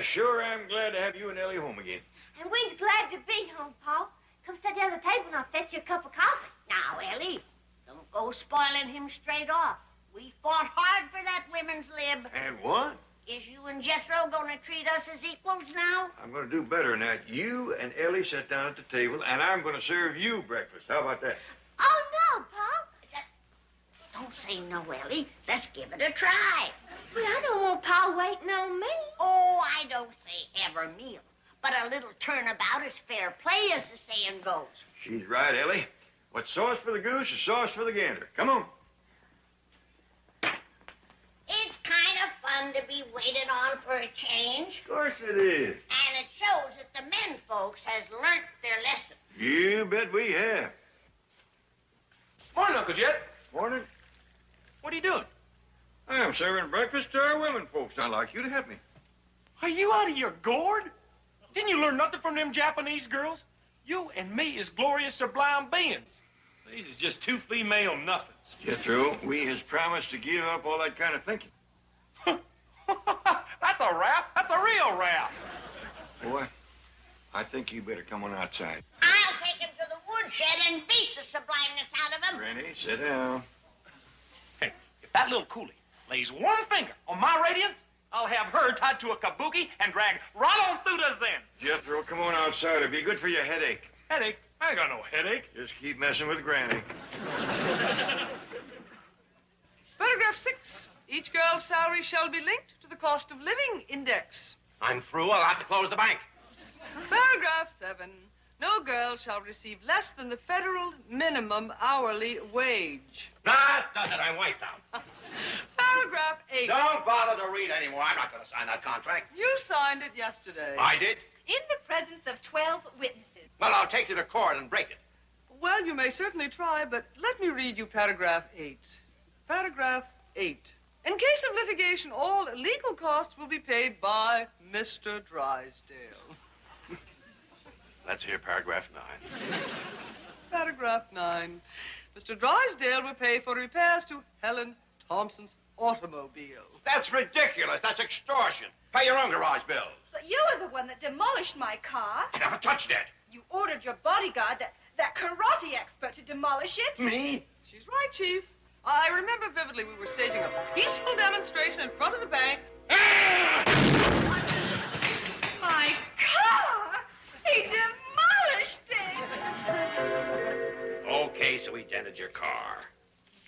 sure am glad to have you and Ellie home again. And we's glad to be home, Pa. Come sit down at the table and I'll fetch you a cup of coffee. Now, Ellie, don't go spoiling him straight off. We fought hard for that women's lib. And won. Is you and Jethro gonna treat us as equals now? I'm going to do better than that. You and Ellie sit down at the table, and I'm going to serve you breakfast. How about that? Oh, no, Pa. Don't say no, Ellie. Let's give it a try. But I don't want Pa waiting on me. Oh, I don't say every meal. But a little turnabout is fair play, as the saying goes. She's right, Ellie. What's sauce for the goose is sauce for the gander. Come on. It's kind of fun to be waited on for a change. Of course it is. And it shows that the men folks has learnt their lesson. You bet we have. Morning, Uncle Jet. Morning. What are you doing? I am serving breakfast to our women folks. I'd like you to help me. Are you out of your gourd? Didn't you learn nothing from them Japanese girls? You and me is glorious sublime beings. These is just two female nothings. Jethro, we has promised to give up all that kind of thinking. That's a rap. That's a real rap. Boy, I think you better come on outside. I'll take him to the woodshed and beat the sublimeness out of him. Granny, sit down. Hey, if that little coolie lays one finger on my radiance, I'll have her tied to a kabuki and dragged right on through the Zen. Jethro, come on outside. It'll be good for your headache. Headache? I ain't got no headache. Just keep messing with Granny. Paragraph 6. Each girl's salary shall be linked to the cost of living index. I'm through. I'll have to close the bank. Paragraph 7. No girl shall receive less than the federal minimum hourly wage. That does it. I'm wiped out. Paragraph 8. Don't bother to read anymore. I'm not going to sign that contract. You signed it yesterday. I did? In the presence of 12 witnesses. Well, I'll take you to court and break it. Well, you may certainly try, but let me read you paragraph 8. Paragraph 8. In case of litigation, all legal costs will be paid by Mr. Drysdale. Let's hear paragraph 9. Paragraph 9. Mr. Drysdale will pay for repairs to Helen Thompson's automobile. That's ridiculous. That's extortion. Pay your own garage bills. But you were the one that demolished my car. I never touched it. You ordered your bodyguard, that karate expert, to demolish it. Me? She's right, Chief. I remember vividly we were staging a peaceful demonstration in front of the bank. My car! He demolished it! Okay, so he dented your car.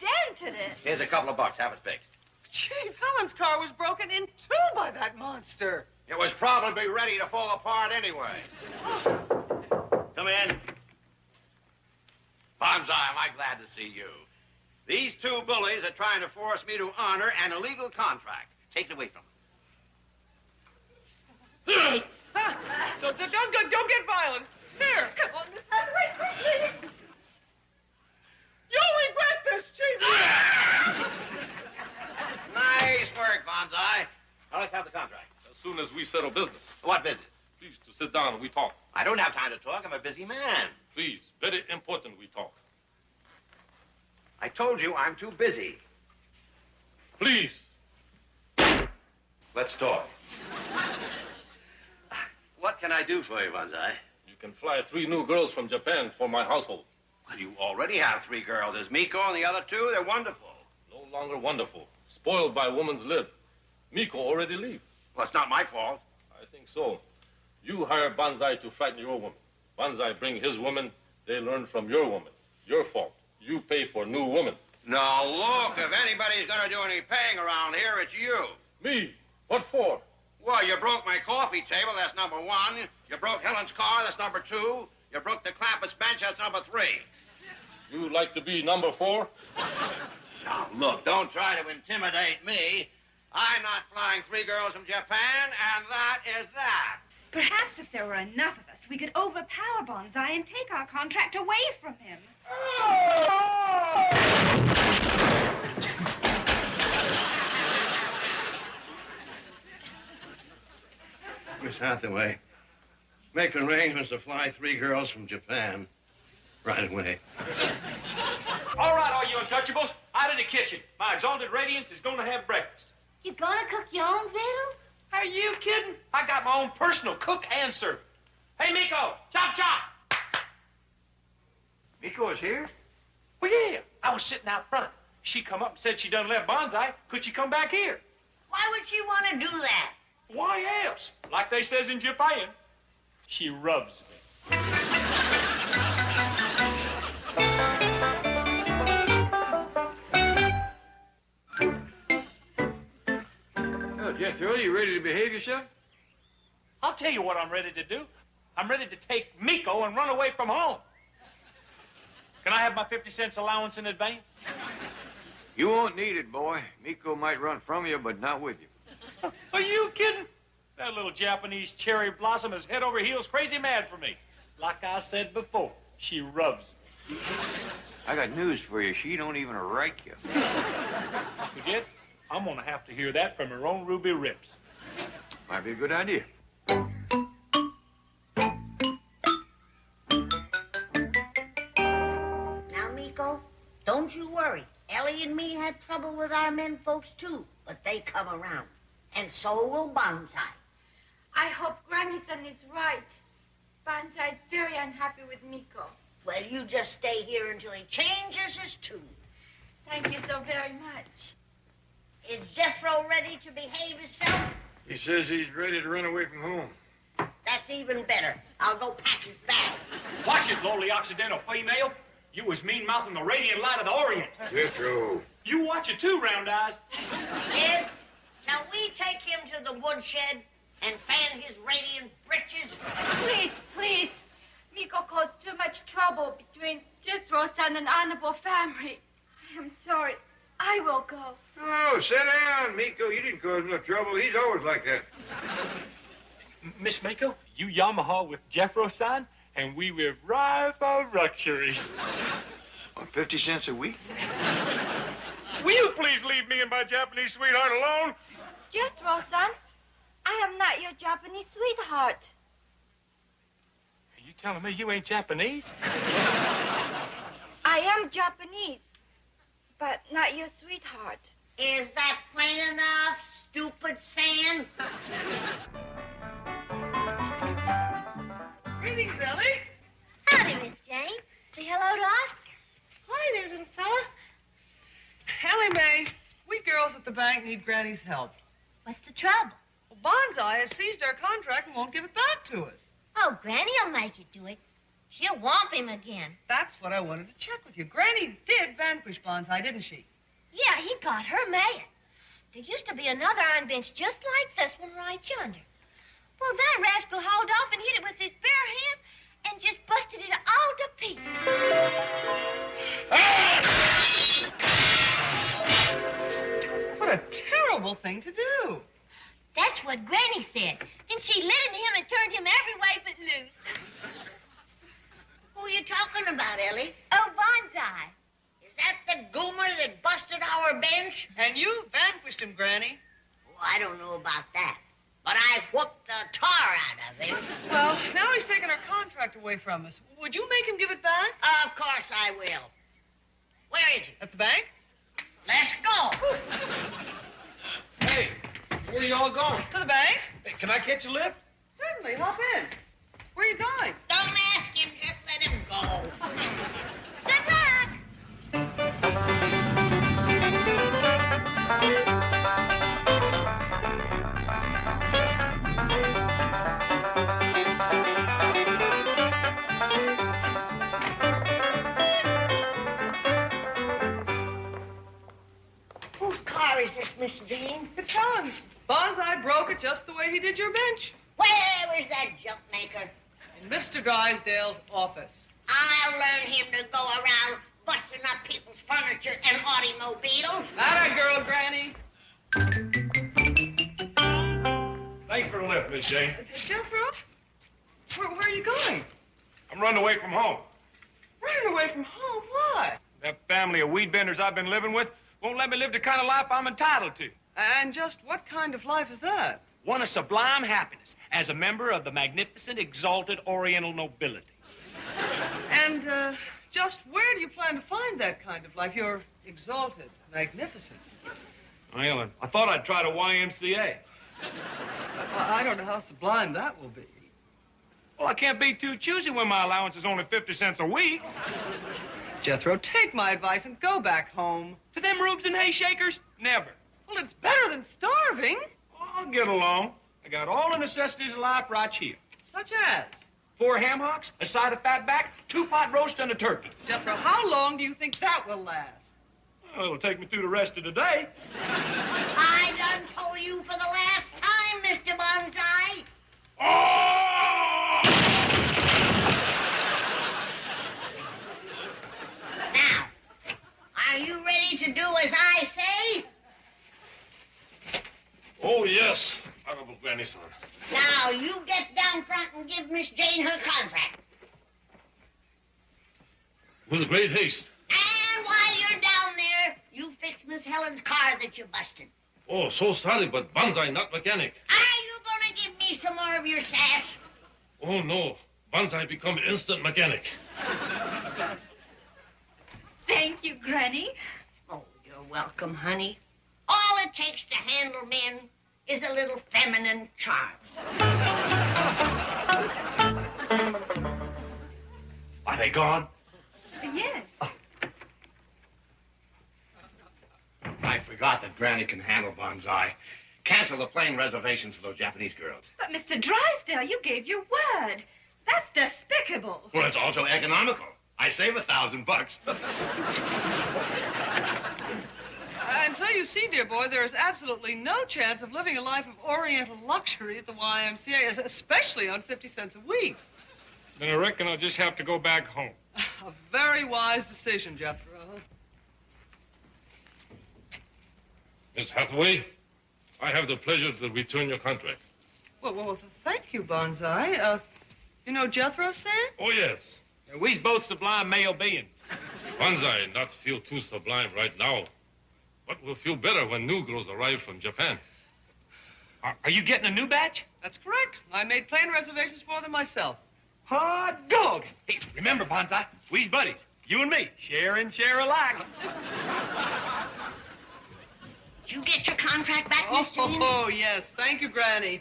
Dented it? Here's a couple of bucks. Have it fixed. Chief, Helen's car was broken in two by that monster. It was probably ready to fall apart anyway. Come in. Bonsai, am I glad to see you. These two bullies are trying to force me to honor an illegal contract. Take it away from them. Don't get violent. Here. Come on, Miss Hathaway, quickly! You'll regret this, Chief. Nice work, Bonsai. Now let's have the contract. As soon as we settle business. What business? Please to sit down and we talk. I don't have time to talk. I'm a busy man. Please, very important we talk. I told you I'm too busy. Please. Let's talk. What can I do for you, Bonsai? You can fly 3 new girls from Japan for my household. Well, you already have 3 girls. There's Miko and the other 2. They're wonderful. No longer wonderful. Spoiled by woman's lib. Miko already leave. Well, it's not my fault. I think so. You hire Banzai to frighten your woman. Banzai bring his woman. They learn from your woman. Your fault. You pay for new woman. Now, look, if anybody's going to do any paying around here, it's you. Me? What for? Well, you broke my coffee table. That's number 1. You broke Helen's car. That's number 2. You broke the Clampetts bench. That's number 3. You like to be number 4? Now, look, don't try to intimidate me. I'm not flying 3 girls from Japan, and that is that. Perhaps if there were enough of us, we could overpower Bonsai and take our contract away from him. Miss Hathaway, make arrangements to fly 3 girls from Japan right away. All right, all you untouchables, out of the kitchen. My exalted radiance is going to have breakfast. You gonna cook your own victuals? Are you kidding? I got my own personal cook and servant. Hey, Miko, chop, chop. Miko is here? Well, yeah, I was sitting out front. She come up and said she done left Bonsai. Could she come back here? Why would she want to do that? Why else? Like they says in Japan, she rubs me. Oh, Jethro, you ready to behave yourself? I'll tell you what I'm ready to do. I'm ready to take Miko and run away from home. Can I have my 50 cents allowance in advance? You won't need it, boy. Miko might run from you, but not with you. Are you kidding? That little Japanese cherry blossom is head over heels crazy mad for me. Like I said before, she rubs me. I got news for you. She don't even like you. Forget? I'm gonna have to hear that from her own ruby rips. Might be a good idea. Now, Miko, don't you worry. Ellie and me had trouble with our men folks, too, but they come around. And so will Bonsai. I hope Granny-san is right. Banzai is very unhappy with Miko. Well, you just stay here until he changes his tune. Thank you so very much. Is Jethro ready to behave himself? He says he's ready to run away from home. That's even better. I'll go pack his bag. Watch it, lowly Occidental female. You was mean-mouthing the radiant light of the Orient. Jethro. You watch it too, Round Eyes. Kid, shall we take him to the woodshed and fan his radiant britches? Please, please. Miko caused too much trouble between Jethro-san and honorable family. I am sorry. I will go. Oh, sit down, Miko. You didn't cause no trouble. He's always like that. Miss Mako, you Yamaha with Jethro-san, and we will ride for luxury. On 50 cents a week? Will you please leave me and my Japanese sweetheart alone? Jethro-san, I am not your Japanese sweetheart. Are you telling me you ain't Japanese? I am Japanese, but not your sweetheart. Is that plain enough, stupid sand? Greetings, Ellie. Howdy, Miss Jane. Say hello to Oscar. Hi there, little fella. Ellie Mae, we girls at the bank need Granny's help. What's the trouble? Well, Bonsai has seized our contract and won't give it back to us. Oh, Granny'll make you do it. She'll whomp him again. That's what I wanted to check with you. Granny did vanquish Bonsai, didn't she? Yeah, he got her mad. There used to be another iron bench just like this one right yonder. Well, that rascal hauled off and hit it with his bare hand and just busted it all to pieces. What a terrible thing to do. That's what Granny said. Then she lit into him and turned him every way but loose. Who are you talking about, Ellie? Oh, Bonsai. Is that the goomer that busted our bench? And you vanquished him, Granny. Oh, I don't know about that. But I whooped the tar out of him. Well, now he's taken our contract away from us. Would you make him give it back? Of course I will. Where is he? At the bank? Let's go. Hey, where are y'all going? To the bank? Hey, can I catch a lift? Certainly. Hop in. Where are you going? Don't ask him, just let him go. Good luck. Whose car is this, Miss Jane? It's Helen's. Bonsai broke it just the way he did your bench. Where is that junk maker? In Mr. Drysdale's office. I'll learn him to go around busting up people's furniture and automobiles. Atta girl, Granny. Thanks for the lift, Miss Jane. Jethro? Where are you going? I'm running away from home. Running away from home? Why? That family of weed benders I've been living with won't let me live the kind of life I'm entitled to. And just what kind of life is that? One of sublime happiness as a member of the magnificent, exalted Oriental nobility. And, just where do you plan to find that kind of life? Your exalted magnificence. Well, I thought I'd try the YMCA. I don't know how sublime that will be. Well, I can't be too choosy when my allowance is only 50 cents a week. Jethro, take my advice and go back home. To them rubes and hay shakers? Never. Well, it's better than starving. I'll get along. I got all the necessities of life right here. Such as? 4 ham hocks, a side of fat back, 2 pot roast, and a turkey. Jethro, how long do you think that will last? Well, it'll take me through the rest of the day. I done told you for the last time, Mr. Bonsai. Oh! Now, are you ready to do as I say? Oh, yes, Honorable Granny-son. Now, you get down front and give Miss Jane her contract. With great haste. And while you're down there, you fix Miss Helen's car that you busted. Oh, so sorry, but Banzai not mechanic. Are you gonna give me some more of your sass? Oh, no. Banzai become instant mechanic. Thank you, Granny. Oh, you're welcome, honey. All it takes to handle men is a little feminine charm. Are they gone? Yes. I forgot that Granny can handle bonsai. Cancel the plane reservations for those Japanese girls. But, Mr. Drysdale, you gave your word. That's despicable. Well, it's also economical. I save $1,000. And so you see, dear boy, there is absolutely no chance of living a life of oriental luxury at the YMCA, especially on 50 cents a week. Then I reckon I'll just have to go back home. A very wise decision, Jethro. Miss Hathaway, I have the pleasure to return your contract. Well, thank you, Bonsai. You know Jethro said? Oh, yes. Yeah, we's both sublime male beings. Banzai not feel too sublime right now, but will feel better when new girls arrive from Japan. Are you getting a new batch? That's correct. I made plane reservations for them myself. Hot dog! Hey, remember, Bonsai, we's buddies. You and me, share and share alike. Did you get your contract back, Miss Jane? Oh, yes. Thank you, Granny.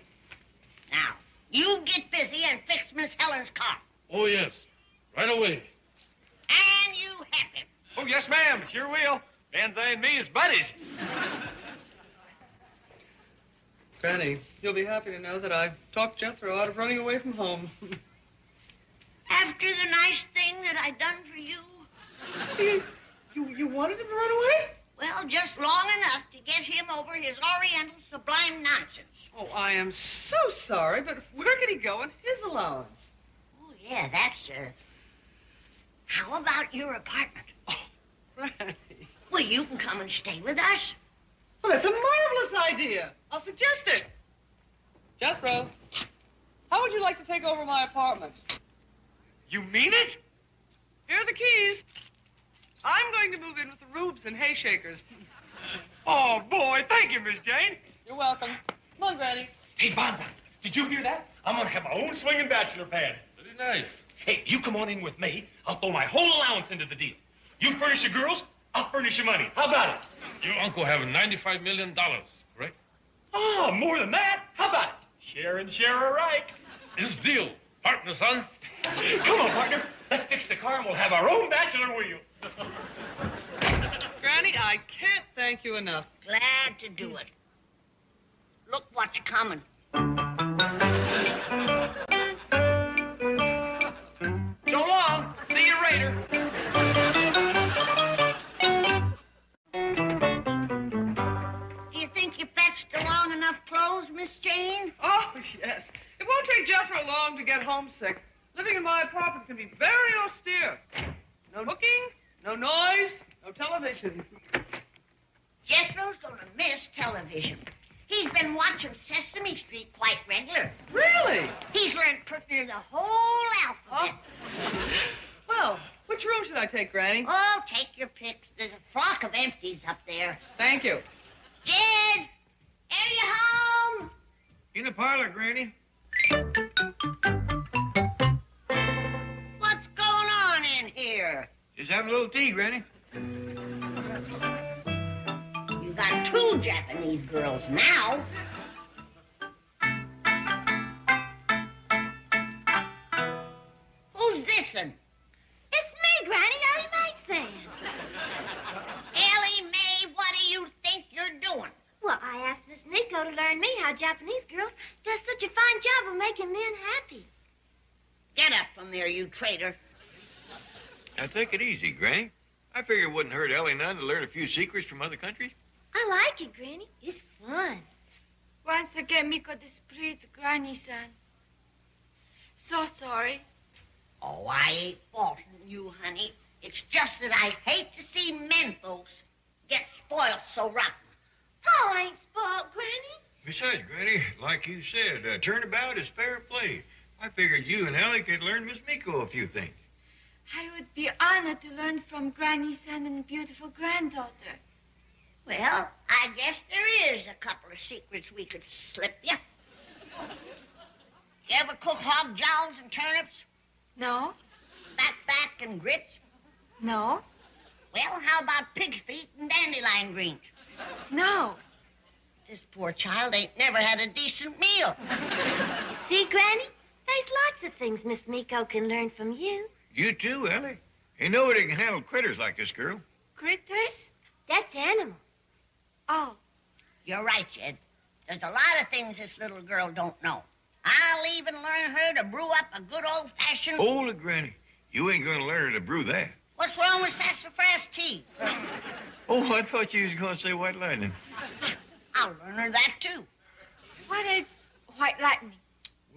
Now, you get busy and fix Miss Helen's car. Oh, yes. Right away. And you have him. Oh, yes, ma'am. Sure will. Bonsai and me is buddies. Granny, you'll be happy to know that I talked Jethro out of running away from home. After the nice thing that I done for you? You wanted him to run away? Well, just long enough to get him over his oriental sublime nonsense. Oh, I am so sorry, but where could he go on his allowance? Oh, yeah, that's, how about your apartment? Granny. Well, you can come and stay with us. Well, that's a marvelous idea. I'll suggest it. Jethro, how would you like to take over my apartment? You mean it? Here are the keys. I'm going to move in with the Rubes and hay shakers. Oh, boy, thank you, Miss Jane. You're welcome. Come on, Granny. Hey, Bonsai, did you hear that? I'm gonna have my own swinging bachelor pad. Very nice. Hey, you come on in with me. I'll throw my whole allowance into the deal. You furnish the girls, I'll furnish your money. How about it? Your uncle have $95 million, correct? Oh, more than that. How about it? Share and share alike. This deal. Partner, son. Come on, partner. Let's fix the car and we'll have our own bachelor wheels. Granny, I can't thank you enough. Glad to do it. Look what's coming. So long. See you later. Do you think you fetched long enough clothes, Miss Jane? Oh, yes. It won't take Jethro long to get homesick. Living in my apartment can be very austere. No cooking, no noise, no television. Jethro's gonna miss television. He's been watching Sesame Street quite regular. Really? He's learned pretty near the whole alphabet. Well, which room should I take, Granny? Oh, take your pick. There's a flock of empties up there. Thank you. Jed, are you home? In the parlor, Granny. What's going on in here? Just having a little tea, Granny. You got 2 Japanese girls now. how Japanese girls does such a fine job of making men happy. Get up from there, you traitor. Now, take it easy, Granny. I figure it wouldn't hurt Ellie none to learn a few secrets from other countries. I like it, Granny. It's fun. Once again, Miko displeased Granny-san. So sorry. Oh, I ain't faulting you, honey. It's just that I hate to see men folks get spoiled so rotten. Pa ain't spoiled, Granny. Besides, Granny, like you said, turnabout is fair play. I figured you and Ellie could learn Miss Miko a few things. I would be honored to learn from Granny-san and beautiful granddaughter. Well, I guess there is a couple of secrets we could slip you. You ever cook hog jowls and turnips? No? Fat back and grits? No? Well, how about pig's feet and dandelion greens? No. This poor child ain't never had a decent meal. See, Granny? There's lots of things Miss Miko can learn from you. You too, Ellie. Ain't nobody can handle critters like this girl. Critters? That's animals. Oh. You're right, Jed. There's a lot of things this little girl don't know. I'll even learn her to brew up a good old-fashioned... Hold it, Granny. You ain't gonna learn her to brew that. What's wrong with sassafras tea? Oh, I thought you was gonna say white lightning. I'll learn her that, too. What is white lightning?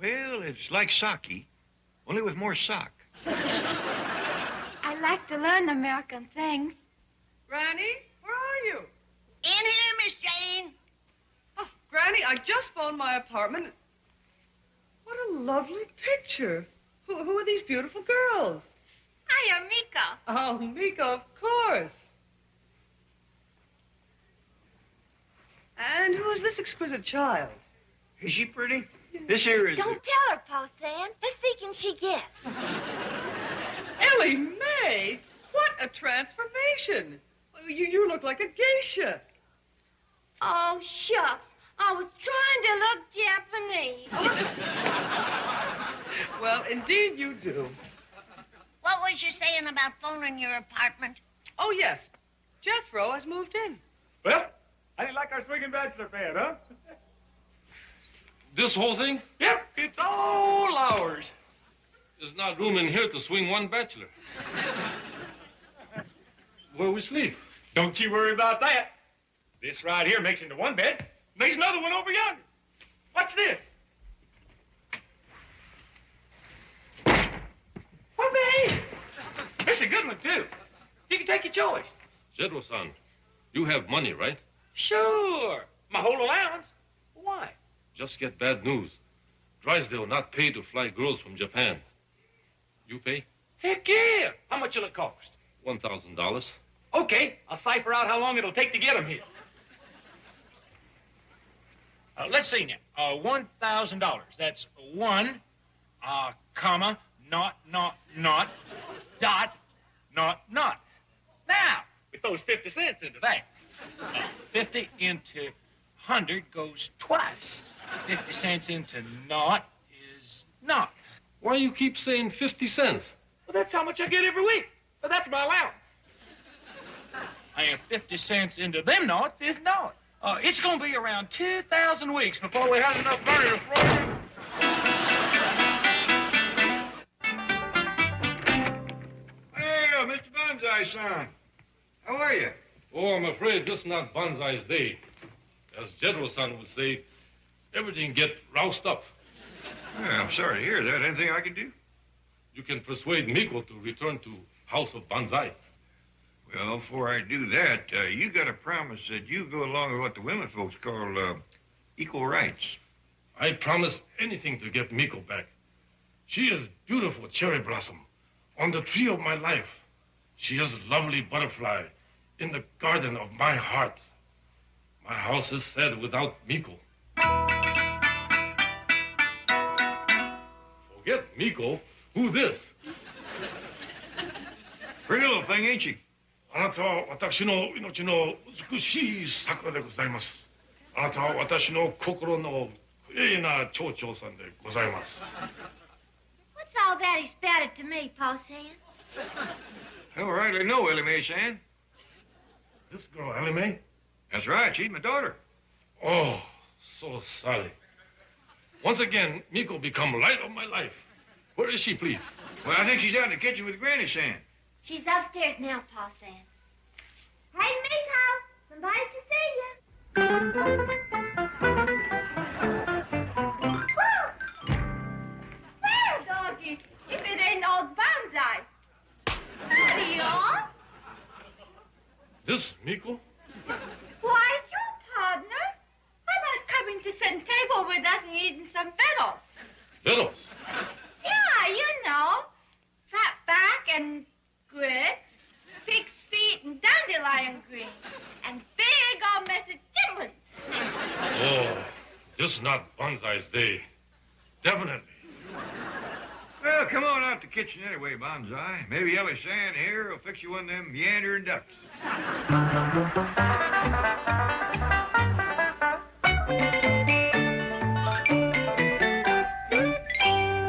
Well, it's like sake, only with more sock. I like to learn American things. Granny, where are you? In here, Miss Jane. Oh, Granny, I just phoned my apartment. What a lovely picture. Who are these beautiful girls? Hiya, Miko. Oh, Miko, of course. And who is this exquisite child? Is she pretty? This here is... Don't tell her, Pa San. Let's see can she guess. Ellie Mae! What a transformation! You look like a geisha. Oh, shucks. I was trying to look Japanese. Well, indeed you do. What was you saying about phoning your apartment? Oh, yes. Jethro has moved in. Well, how do you like our swinging bachelor pad, huh? This whole thing? Yep, it's all ours. There's not room in here to swing one bachelor. Where we sleep? Don't you worry about that. This right here makes into one bed. There's another one over yonder. Watch this. Oh, babe. This is a good one, too. You can take your choice. Jedro-san, you have money, right? Sure. My whole allowance. Why? Just get bad news. Drysdale not pay to fly girls from Japan. You pay? Heck yeah. How much will it cost? $1,000. Okay, I'll cipher out how long it'll take to get them here. Let's see now. $1,000. That's one, comma, not, dot, not. Now, we throws 50 cents into that. 50 into 100 goes twice. 50 cents into naught is naught. Why you keep saying 50 cents? Well, that's how much I get every week. Well, that's my allowance. And 50 cents into them noughts is naught. It's going to be around 2,000 weeks before we have enough money to throw in. Well, Mr. Banzai-san. How are you? Oh, I'm afraid this not Banzai's day. As Jedro-san would say, everything get roused up. Yeah, I'm sorry to hear that. Anything I can do? You can persuade Miko to return to House of Banzai. Well, before I do that, you got to promise that you go along with what the women folks call equal rights. I promise anything to get Miko back. She is beautiful cherry blossom on the tree of my life. She is lovely butterfly in the garden of my heart. My house is sad without Miko. Forget Miko. Who this? Pretty little thing, ain't she? あなたは私の命の美しい桜でございます。あなたは私の心の綺麗な蝶々さんでございます。What's all that he spouted to me, Pa San? All right, I know, Ellie Mae-san. This girl, Ellie Mae? That's right, she's my daughter. Oh, so sorry. Once again, Miko become light of my life. Where is she, please? Well, I think she's out in the kitchen with Granny Sam. She's upstairs now, Pa Sam. Hey, Miko, somebody to see you. Well, doggies, if it ain't old Banzai. Howdy, y'all. This Miko? Why, it's your partner. How about coming to sit and table with us and eating some victuals? Victuals? Yeah, you know. Fat back and grits, pig's feet and dandelion green, and big old mess of chitlins. Oh, this not Banzai's day. Definitely. Well, come on out the kitchen anyway, Banzai. Maybe Ellie Sand here will fix you one of them meandering ducks.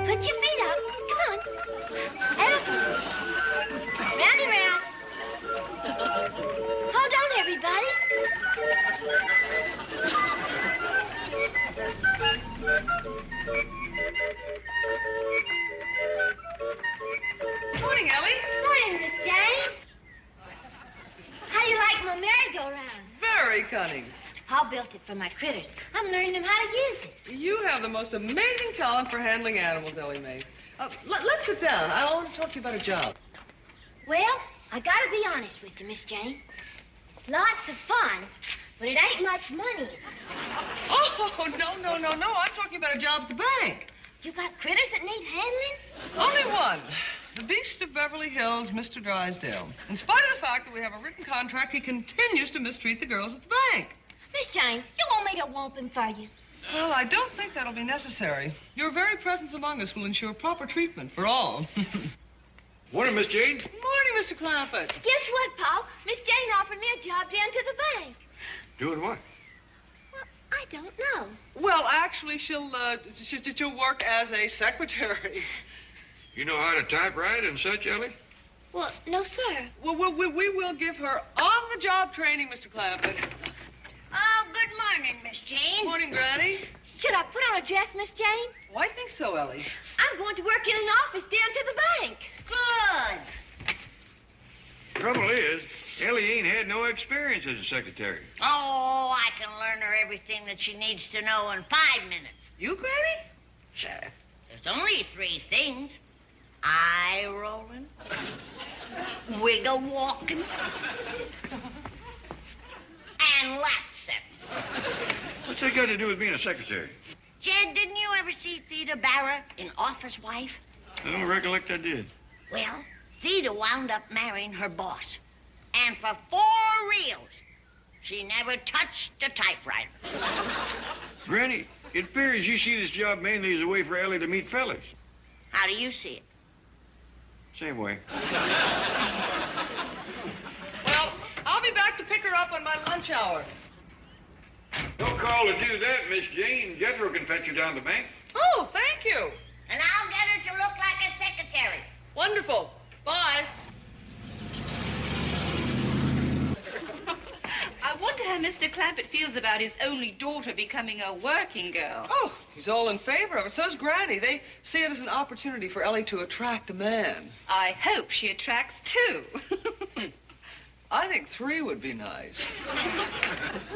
Put your feet up. Come on. Head up. Round and round. Hold on, everybody. Morning, Ellie. Morning, Miss Jane. How do you like my merry-go-round? Very cunning. Pa built it for my critters. I'm learning them how to use it. You have the most amazing talent for handling animals, Ellie Mae. Let's sit down. I want to talk to you about a job. Well, I gotta be honest with you, Miss Jane. It's lots of fun, but it ain't much money. Oh, no. I'm talking about a job at the bank. You got critters that need handling? Only one. The beast of Beverly Hills, Mr. Drysdale. In spite of the fact that we have a written contract, he continues to mistreat the girls at the bank. Miss Jane, you want me to whoop him for you? Well, I don't think that'll be necessary. Your very presence among us will ensure proper treatment for all. Morning, Miss Jane. Morning, Mr. Clampett. Guess what, Pa? Miss Jane offered me a job down to the bank. Doing what? Well, I don't know. Well, actually, she'll work as a secretary. You know how to typewrite and such, Ellie? Well, no, sir. Well, we will give her on-the-job training, Mr. Clampett. Oh, good morning, Miss Jane. Morning, Granny. Should I put on a dress, Miss Jane? Oh, I think so, Ellie. I'm going to work in an office down to the bank. Good. Trouble is, Ellie ain't had no experience as a secretary. Oh, I can learn her everything that she needs to know in 5 minutes. You, Granny? Sure. There's only 3 things. Eye rolling, wiggle walking, and lap setting. What's that got to do with being a secretary? Jed, didn't you ever see Theda Barra in Office Wife? I don't recollect I did. Well, Theda wound up marrying her boss. And for 4 reals, she never touched a typewriter. Granny, it appears you see this job mainly as a way for Ellie to meet fellas. How do you see it? Same way. Well, I'll be back to pick her up on my lunch hour. Don't call to do that, Miss Jane. Jethro can fetch you down the bank. Oh, thank you. And I'll get her to look like a secretary. Wonderful. Bye. I wonder how Mr. Clampett feels about his only daughter becoming a working girl. Oh, he's all in favor of it. So's Granny. They see it as an opportunity for Ellie to attract a man. I hope she attracts 2. I think 3 would be nice.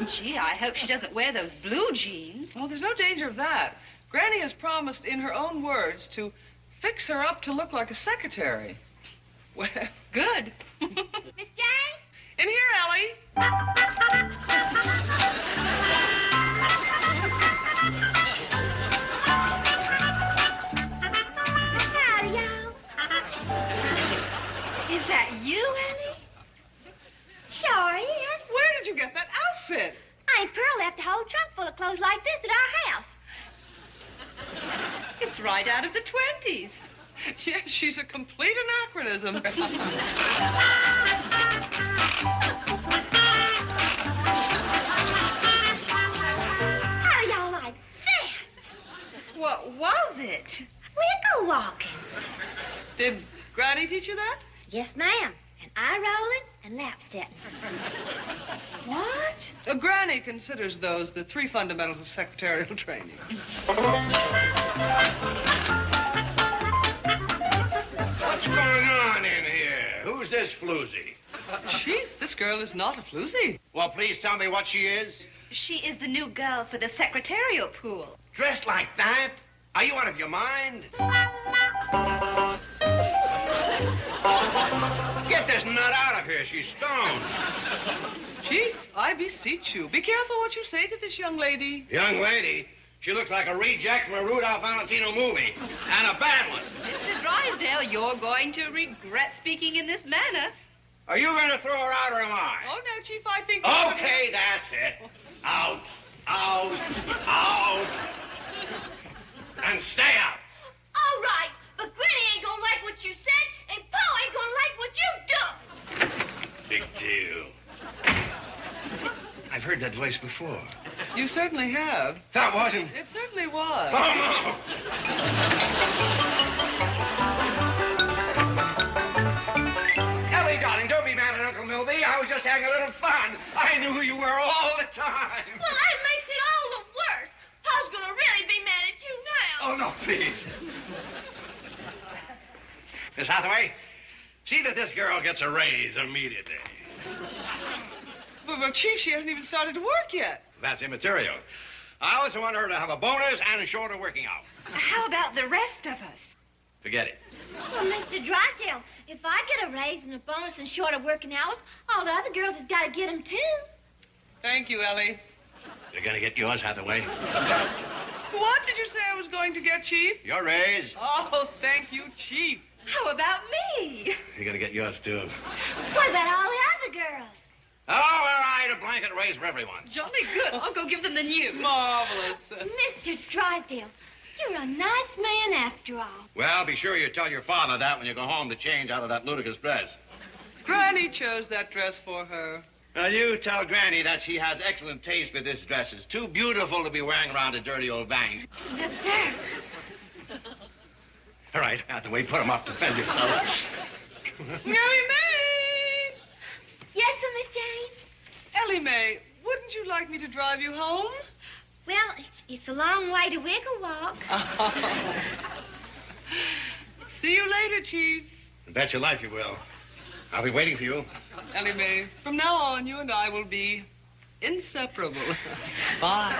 Gee, I hope she doesn't wear those blue jeans. Well, there's no danger of that. Granny has promised, in her own words, to fix her up to look like a secretary. Well, Good. Miss Jane? in here, Ellie. Howdy, y'all. Is that you, Ellie? Sure is. Where did you get that outfit? Aunt Pearl left a whole trunk full of clothes like this at our house. It's right out of the 20s. Yes, she's a complete anachronism. How do y'all like that? What was it? Wiggle walking. Did Granny teach you that? Yes, ma'am. And eye rolling and lap setting. What? Granny considers those the 3 fundamentals of secretarial training. What's going on in here? Who's this floozy? Chief, this girl is not a floozy. Well, please tell me what she is. She is the new girl for the secretarial pool. Dressed like that? Are you out of your mind? Get this nut out of here. She's stoned. Chief, I beseech you, be careful what you say to this young lady. Young lady? She looks like a reject from a Rudolph Valentino movie. And a bad one. Mr. Drysdale, you're going to regret speaking in this manner. Are you going to throw her out or am I? Oh, no, Chief, I think... Okay, that's it. Out, out, out. And stay out. All right, but Granny ain't gonna like what you said, and Pa ain't gonna like what you've done. Big deal. I've heard that voice before. You certainly have. That wasn't... It certainly was. Oh, no! Ellie, darling, don't be mad at Uncle Milby. I was just having a little fun. I knew who you were all the time. Well, that makes it all the worse. Pa's gonna really be mad at you now. Oh, no, please. Miss Hathaway, see that this girl gets a raise immediately. But, Chief, she hasn't even started to work yet. That's immaterial. I also want her to have a bonus and a shorter working hour. How about the rest of us? Forget it. Well, Mr. Drysdale, if I get a raise and a bonus and shorter working hours, all the other girls has got to get them, too. Thank you, Ellie. You're going to get yours, Hathaway. What did you say I was going to get, Chief? Your raise. Oh, thank you, Chief. How about me? You're going to get yours, too. What about all the other girls? Oh, all right, a blanket raise for everyone. Jolly good. I'll go give them the news. Marvelous. Mr. Drysdale, you're a nice man after all. Well, be sure you tell your father that when you go home to change out of that ludicrous dress. Granny chose that dress for her. Now, you tell Granny that she has excellent taste with this dress. It's too beautiful to be wearing around a dirty old bank. Yes, sir. All right, Hathaway, put him up. Defend yourself. Ellie Mae! Yes, sir, Miss Jane? Ellie Mae, wouldn't you like me to drive you home? Well, it's a long way to Wigglewalk. See you later, Chief. Bet your life you will. I'll be waiting for you. Ellie Mae, from now on, you and I will be inseparable. Bye.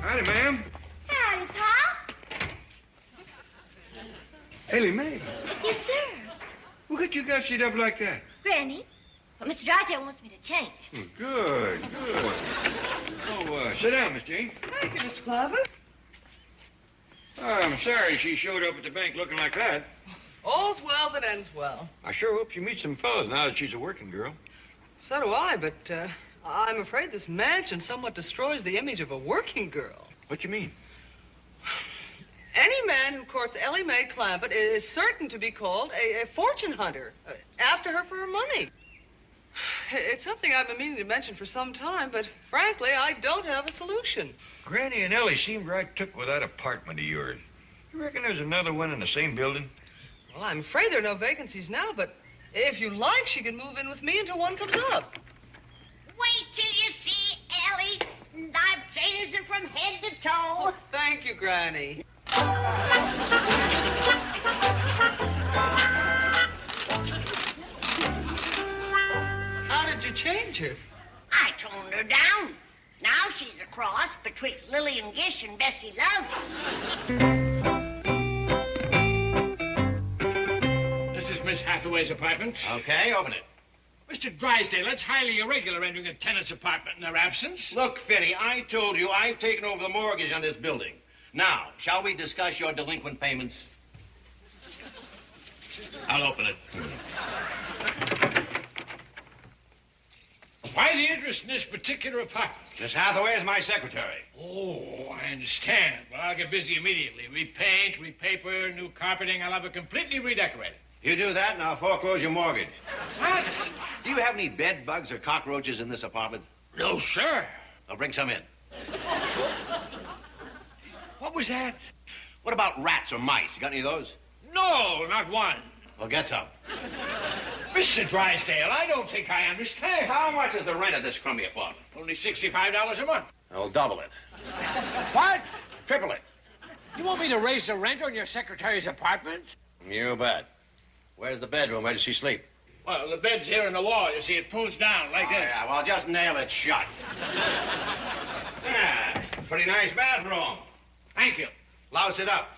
Howdy, ma'am. Howdy, Pa. Ellie Mae, Yes, sir. look at you got shit up like that. Granny, but Mr. Drysdale wants me to change. Oh, good, good. Oh, sit down, Miss Jane. Thank you, Mr. Claver. Oh, I'm sorry she showed up at the bank looking like that. All's well that ends well. I sure hope she meets some fellas now that she's a working girl. So do I, but I'm afraid this mansion somewhat destroys the image of a working girl. What you mean? Any man who courts Ellie Mae Clampett is certain to be called a fortune hunter, after her for her money. It's something I've been meaning to mention for some time, but frankly, I don't have a solution. Granny and Ellie seemed right took with that apartment of yours. You reckon there's another one in the same building? Well, I'm afraid there are no vacancies now, but if you like, she can move in with me until one comes up. Wait till you see Ellie. I've changed her from head to toe. Oh, thank you, Granny. How did you change her? I toned her down. Now she's a cross betwixt Lillian Gish and Bessie Love. This is Miss Hathaway's apartment. Okay, open it. Mr. Drysdale, it's highly irregular entering a tenant's apartment in their absence. Look, Fitty, I told you I've taken over the mortgage on this building. Now, shall we discuss your delinquent payments? I'll open it. Why the interest in this particular apartment? Miss Hathaway is my secretary. Oh, I understand. Well, I'll get busy immediately. Repaint, repaper, new carpeting. I'll have it completely redecorated. You do that, and I'll foreclose your mortgage. What? Do you have any bed bugs or cockroaches in this apartment? No, sir. I'll bring some in. What was that? What about rats or mice? You got any of those? No, not one. Well, get some. Mr. Drysdale, I don't think I understand. How much is the rent of this crummy apartment? Only $65 a month. I'll double it. What? Triple it. You want me to raise the rent on your secretary's apartment? You bet. Where's the bedroom? Where does she sleep? Well, the bed's here in the wall. You see, it pulls down like this. Yeah, well, just nail it shut. Yeah, pretty nice bathroom. Thank you. Louse it up.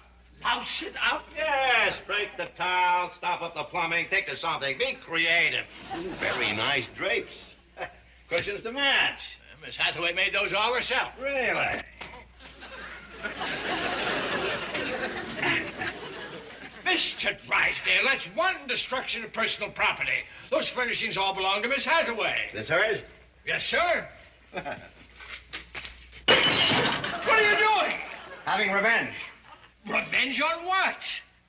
Louse it up? Yes, break the tile, stop up the plumbing, think of something. Be creative. Ooh, very nice drapes. Cushions to match. Miss Hathaway made those all herself. Really? Mr. Drysdale, that's one destruction of personal property. Those furnishings all belong to Miss Hathaway. This hers? Yes, sir. What are you doing? Having revenge. Revenge on what?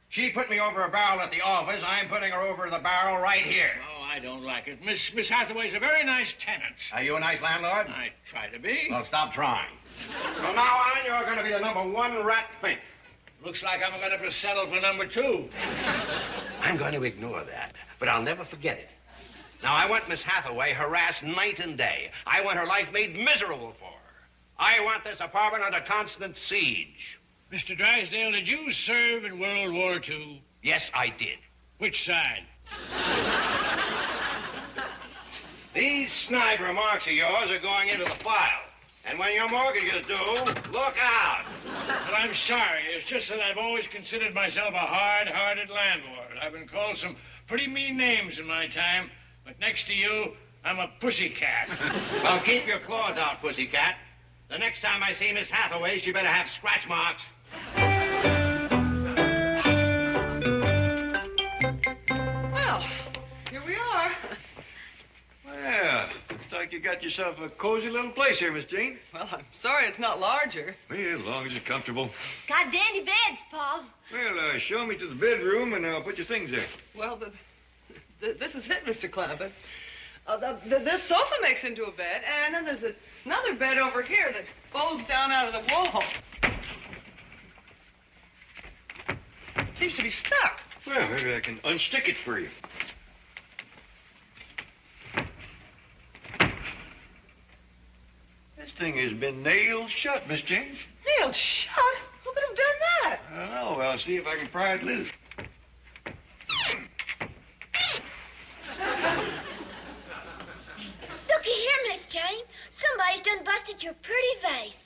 She put me over a barrel at the office. I'm putting her over the barrel right here. Oh, I don't like it. Miss Hathaway's a very nice tenant. Are you a nice landlord? I try to be. Well, stop trying. From now on, you're going to be the #1 rat fink. Looks like I'm going to have to settle for #2. I'm going to ignore that, but I'll never forget it. Now, I want Miss Hathaway harassed night and day. I want her life made miserable for her. I want this apartment under constant siege. Mr. Drysdale, did you serve in World War II? Yes, I did. Which side? These snide remarks of yours are going into the file. And when your mortgages do, look out. Well, I'm sorry. It's just that I've always considered myself a hard-hearted landlord. I've been called some pretty mean names in my time, but next to you, I'm a pussycat. Well, keep your claws out, pussycat. The next time I see Miss Hathaway, she better have scratch marks. Well, here we are. Well, looks like you got yourself a cozy little place here, Miss Jane. Well, I'm sorry it's not larger. Well, as long as it's comfortable. Got dandy beds, Paul. Well, show me to the bedroom and I'll put your things there. Well, this is it, Mr. Clampett. This sofa makes into a bed, and then there's another bed over here that folds down out of the wall. Seems to be stuck. Well, maybe I can unstick it for you. This thing has been nailed shut, Miss Jane. Nailed shut? Who could have done that? I don't know. Well, I'll see if I can pry it loose. Looky here, Miss Jane. Somebody's done busted your pretty vase.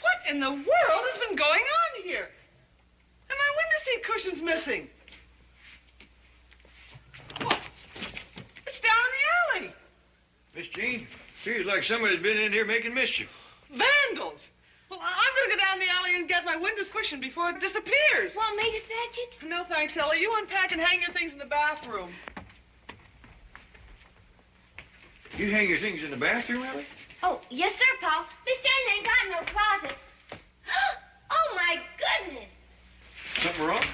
What in the world has been going on here? And my window seat cushion's missing. What? It's down in the alley. Miss Jane, feels like somebody's been in here making mischief. Vandals. Well, I'm going to go down the alley and get my window cushion before it disappears. Want me to fetch it? No, thanks, Ellie. You unpack and hang your things in the bathroom. You hang your things in the bathroom, Ellie? Oh, yes, sir, Paul. Miss Jane ain't got no closet. Oh, my goodness. Something wrong?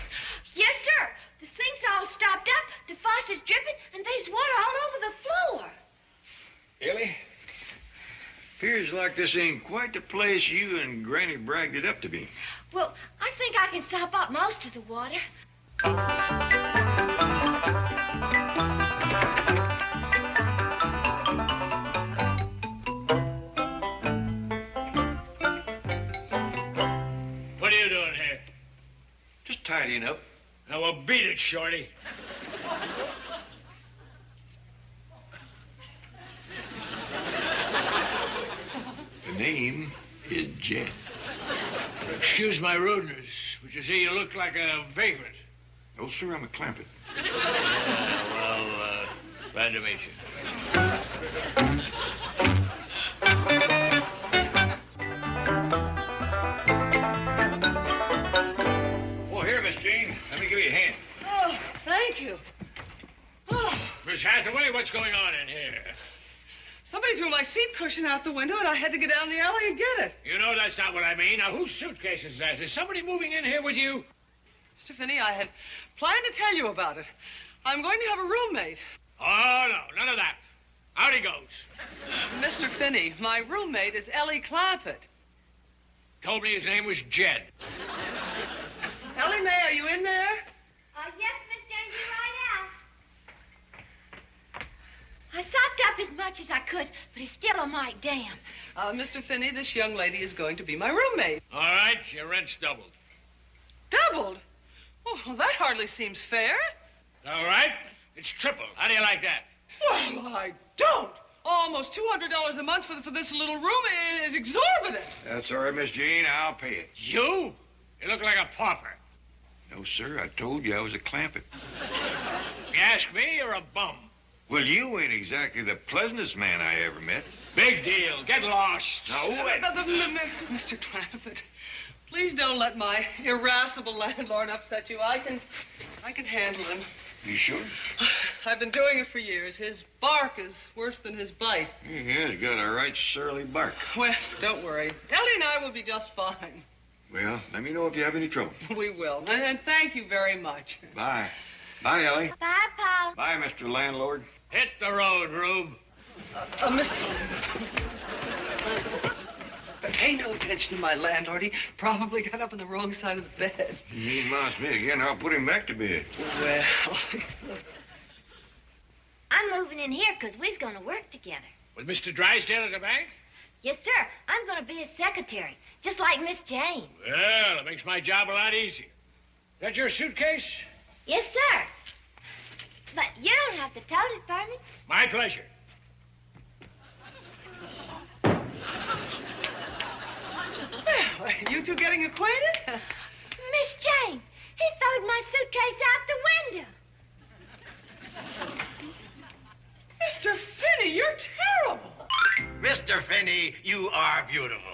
Yes, sir. The sink's all stopped up, the faucet's dripping, and there's water all over the floor. Ellie? Appears like this ain't quite the place you and Granny bragged it up to be. Well, I think I can sop up most of the water. What are you doing here? Just tidying up. Now, well, beat it, Shorty. The name is Jen. Excuse my rudeness, but you see, you look like a vagrant. No, sir, I'm a Clampett. Glad to meet you. Oh, here, Miss Jane. Let me give you a hand. Oh, thank you. Oh, Miss Hathaway, what's going on in here? somebody threw my seat cushion out the window, and I had to get down the alley and get it. You know that's not what I mean. Now, whose suitcase is that? Is somebody moving in here with you? Mr. Finney, I had planned to tell you about it. I'm going to have a roommate. Oh, no, none of that. Out he goes. Mr. Finney, my roommate is Ellie Clampett. Told me his name was Jed. Ellie Mae, are you in there? Yes, Miss Jane, be right out. I sopped up as much as I could, but it's still a mite damp. Mr. Finney, this young lady is going to be my roommate. All right, your rent's doubled. Doubled? Oh, well, that hardly seems fair. All right, it's triple. How do you like that? Well, I don't. Almost $200 a month for this little room is exorbitant. That's all right, Miss Jane. I'll pay it. You? You look like a pauper. No, sir. I told you I was a clampet. You ask me, you're a bum. Well, you ain't exactly the pleasantest man I ever met. Big deal. Get lost. Now, wait. Mr. Clampett, please don't let my irascible landlord upset you. I can handle him. You sure? I've been doing it for years. His bark is worse than his bite. He has got a right surly bark. Well, don't worry. Ellie and I will be just fine. Well, let me know if you have any trouble. We will. And thank you very much. Bye. Bye, Ellie. Bye, Paul. Bye, Mr. Landlord. Hit the road, Rube. Mr. Pay no attention to my landlord. He probably got up on the wrong side of the bed. You mean mouse me again? I'll put him back to bed. Well... I'm moving in here because we's going to work together. With Mr. Drysdale at the bank? Yes, sir. I'm going to be his secretary, just like Miss Jane. Well, it makes my job a lot easier. Is that your suitcase? Yes, sir. But you don't have to tote it for me. My pleasure. Well, you two getting acquainted? Miss Jane, he throwed my suitcase out the window. Mr. Finney, you're terrible. Mr. Finney, you are beautiful.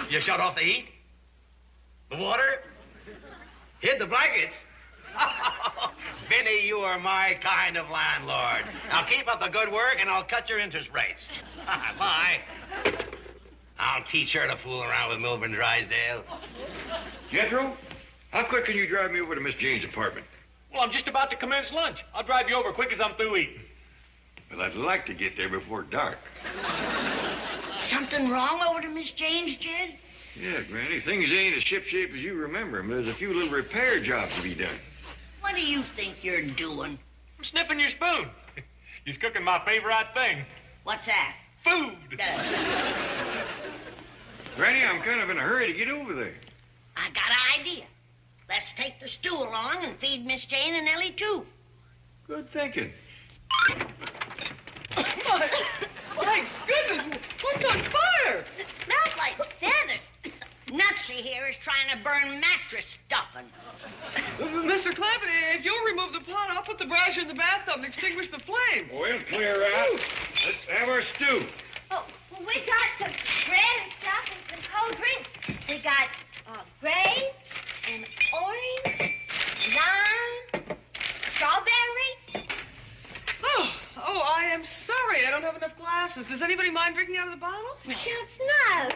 You shut off the heat? The water? Hid the blankets? Finney, you are my kind of landlord. Now keep up the good work and I'll cut your interest rates. Bye. I'll teach her to fool around with Milburn Drysdale. Jethro, how quick can you drive me over to Miss Jane's apartment? Well, I'm just about to commence lunch. I'll drive you over quick as I'm through eating. Well, I'd like to get there before dark. Something wrong over to Miss Jane's, Jed? Yeah, Granny, things ain't as shipshape as you remember 'em. There's a few little repair jobs to be done. What do you think you're doing? I'm sniffing your spoon. He's cooking my favorite thing, What's that? food. Granny, I'm kind of in a hurry to get over there. I got an idea. Let's take the stew along and feed Miss Jane and Ellie, too. Good thinking. My goodness, what's on fire? It smells like feathers. Nutsy here is trying to burn mattress stuffing. Mr. Clampett, if you'll remove the pot, I'll put the brasher in the bathtub and extinguish the flame. We'll clear out. Let's have our stew. Oh, well, we got some bread and stuff and some cold drinks. We got grape and orange, lime, strawberry. Oh, I am sorry. I don't have enough glasses. Does anybody mind drinking out of the bottle? Shucks, no.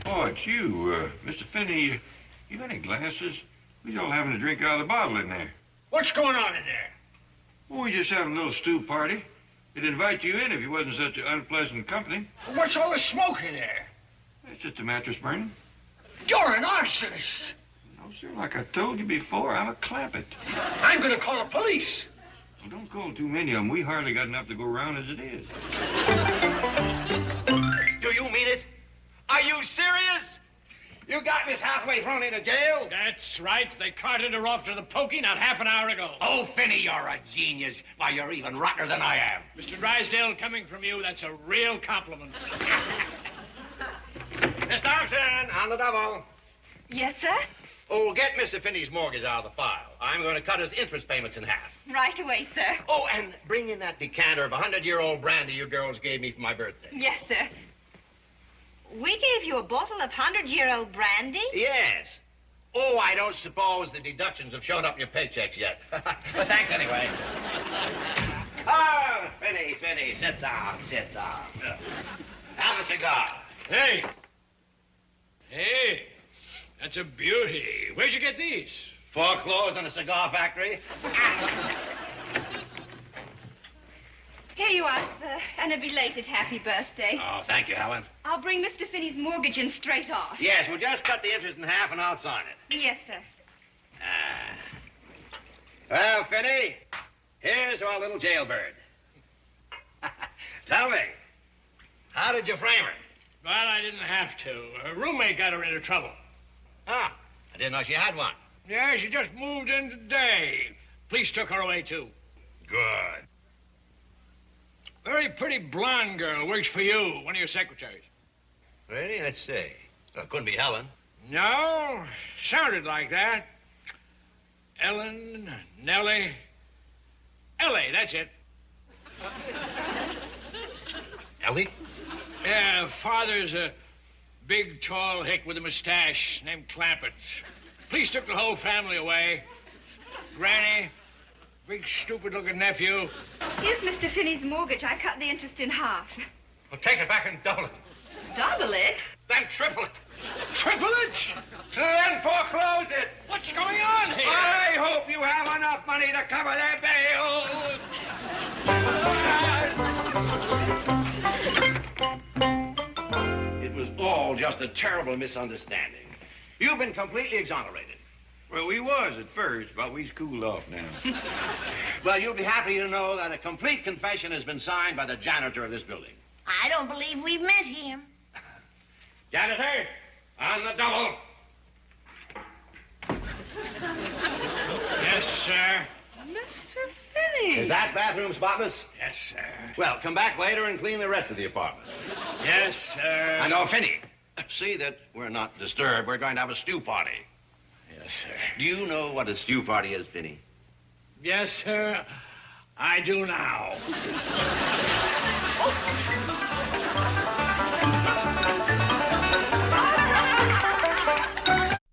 Oh, it's you, Mr. Finney. You got any glasses? We all having a drink out of the bottle in there. What's going on in there? Oh, we just having a little stew party. They'd invite you in if you wasn't such unpleasant company. What's all the smoke in there? It's just a mattress burning. You're an arsonist. No, sir, like I told you before, I'm a clampet. I'm going to call the police. Well, don't call too many of them. We hardly got enough to go around as it is. Do you mean it? Are you serious? You got Miss Hathaway thrown into jail? That's right. They carted her off to the pokey not half an hour ago. Oh, Finney, you're a genius. Why, you're even rotter than I am. Mr. Drysdale, coming from you, that's a real compliment. Miss Thompson, on the double. Yes, sir? Oh, get Mr. Finney's mortgage out of the file. I'm going to cut his interest payments in half. Right away, sir. Oh, and bring in that decanter of 100-year-old brandy you girls gave me for my birthday. Yes, sir. We gave you a bottle of 100-year-old brandy? Yes. Oh, I don't suppose the deductions have shown up in your paychecks yet. But thanks anyway. Oh, Finney, sit down. Have a cigar. Hey. That's a beauty. Where'd you get these? Foreclosed in a cigar factory. Here you are, sir, and a belated happy birthday. Oh, thank you, Helen. I'll bring Mr. Finney's mortgage in straight off. Yes, we'll just cut the interest in half and I'll sign it. Yes, sir. Well, Finney, here's our little jailbird. Tell me, how did you frame her? Well, I didn't have to. Her roommate got her into trouble. Ah, I didn't know she had one. Yeah, she just moved in today. Police took her away, too. Good. Very pretty blonde girl. Works for you, one of your secretaries. Really? Let's see. Well, it couldn't be Helen. No, sounded like that. Ellen, Nellie. Ellie, that's it. Ellie? Yeah, father's a big, tall hick with a mustache named Clampett. Police took the whole family away. Granny, big, stupid-looking nephew. Here's Mr. Finney's mortgage. I cut the interest in half. Well, take it back and double it. Double it? Then triple it. Triple it? Then foreclose it. What's going on here? I hope you have enough money to cover their bail. It was all just a terrible misunderstanding. You've been completely exonerated. Well, we was at first, but we's cooled off now. Well, you'll be happy to know that a complete confession has been signed by the janitor of this building. I don't believe we've met him. Janitor, on the double. Yes, sir. Mr. Finney. Is that bathroom spotless? Yes, sir. Well, come back later and clean the rest of the apartment. Yes, sir. And, oh, Finney, see that we're not disturbed. We're going to have a stew party. Yes, sir. Do you know what a stew party is, Finney? Yes, sir. I do now.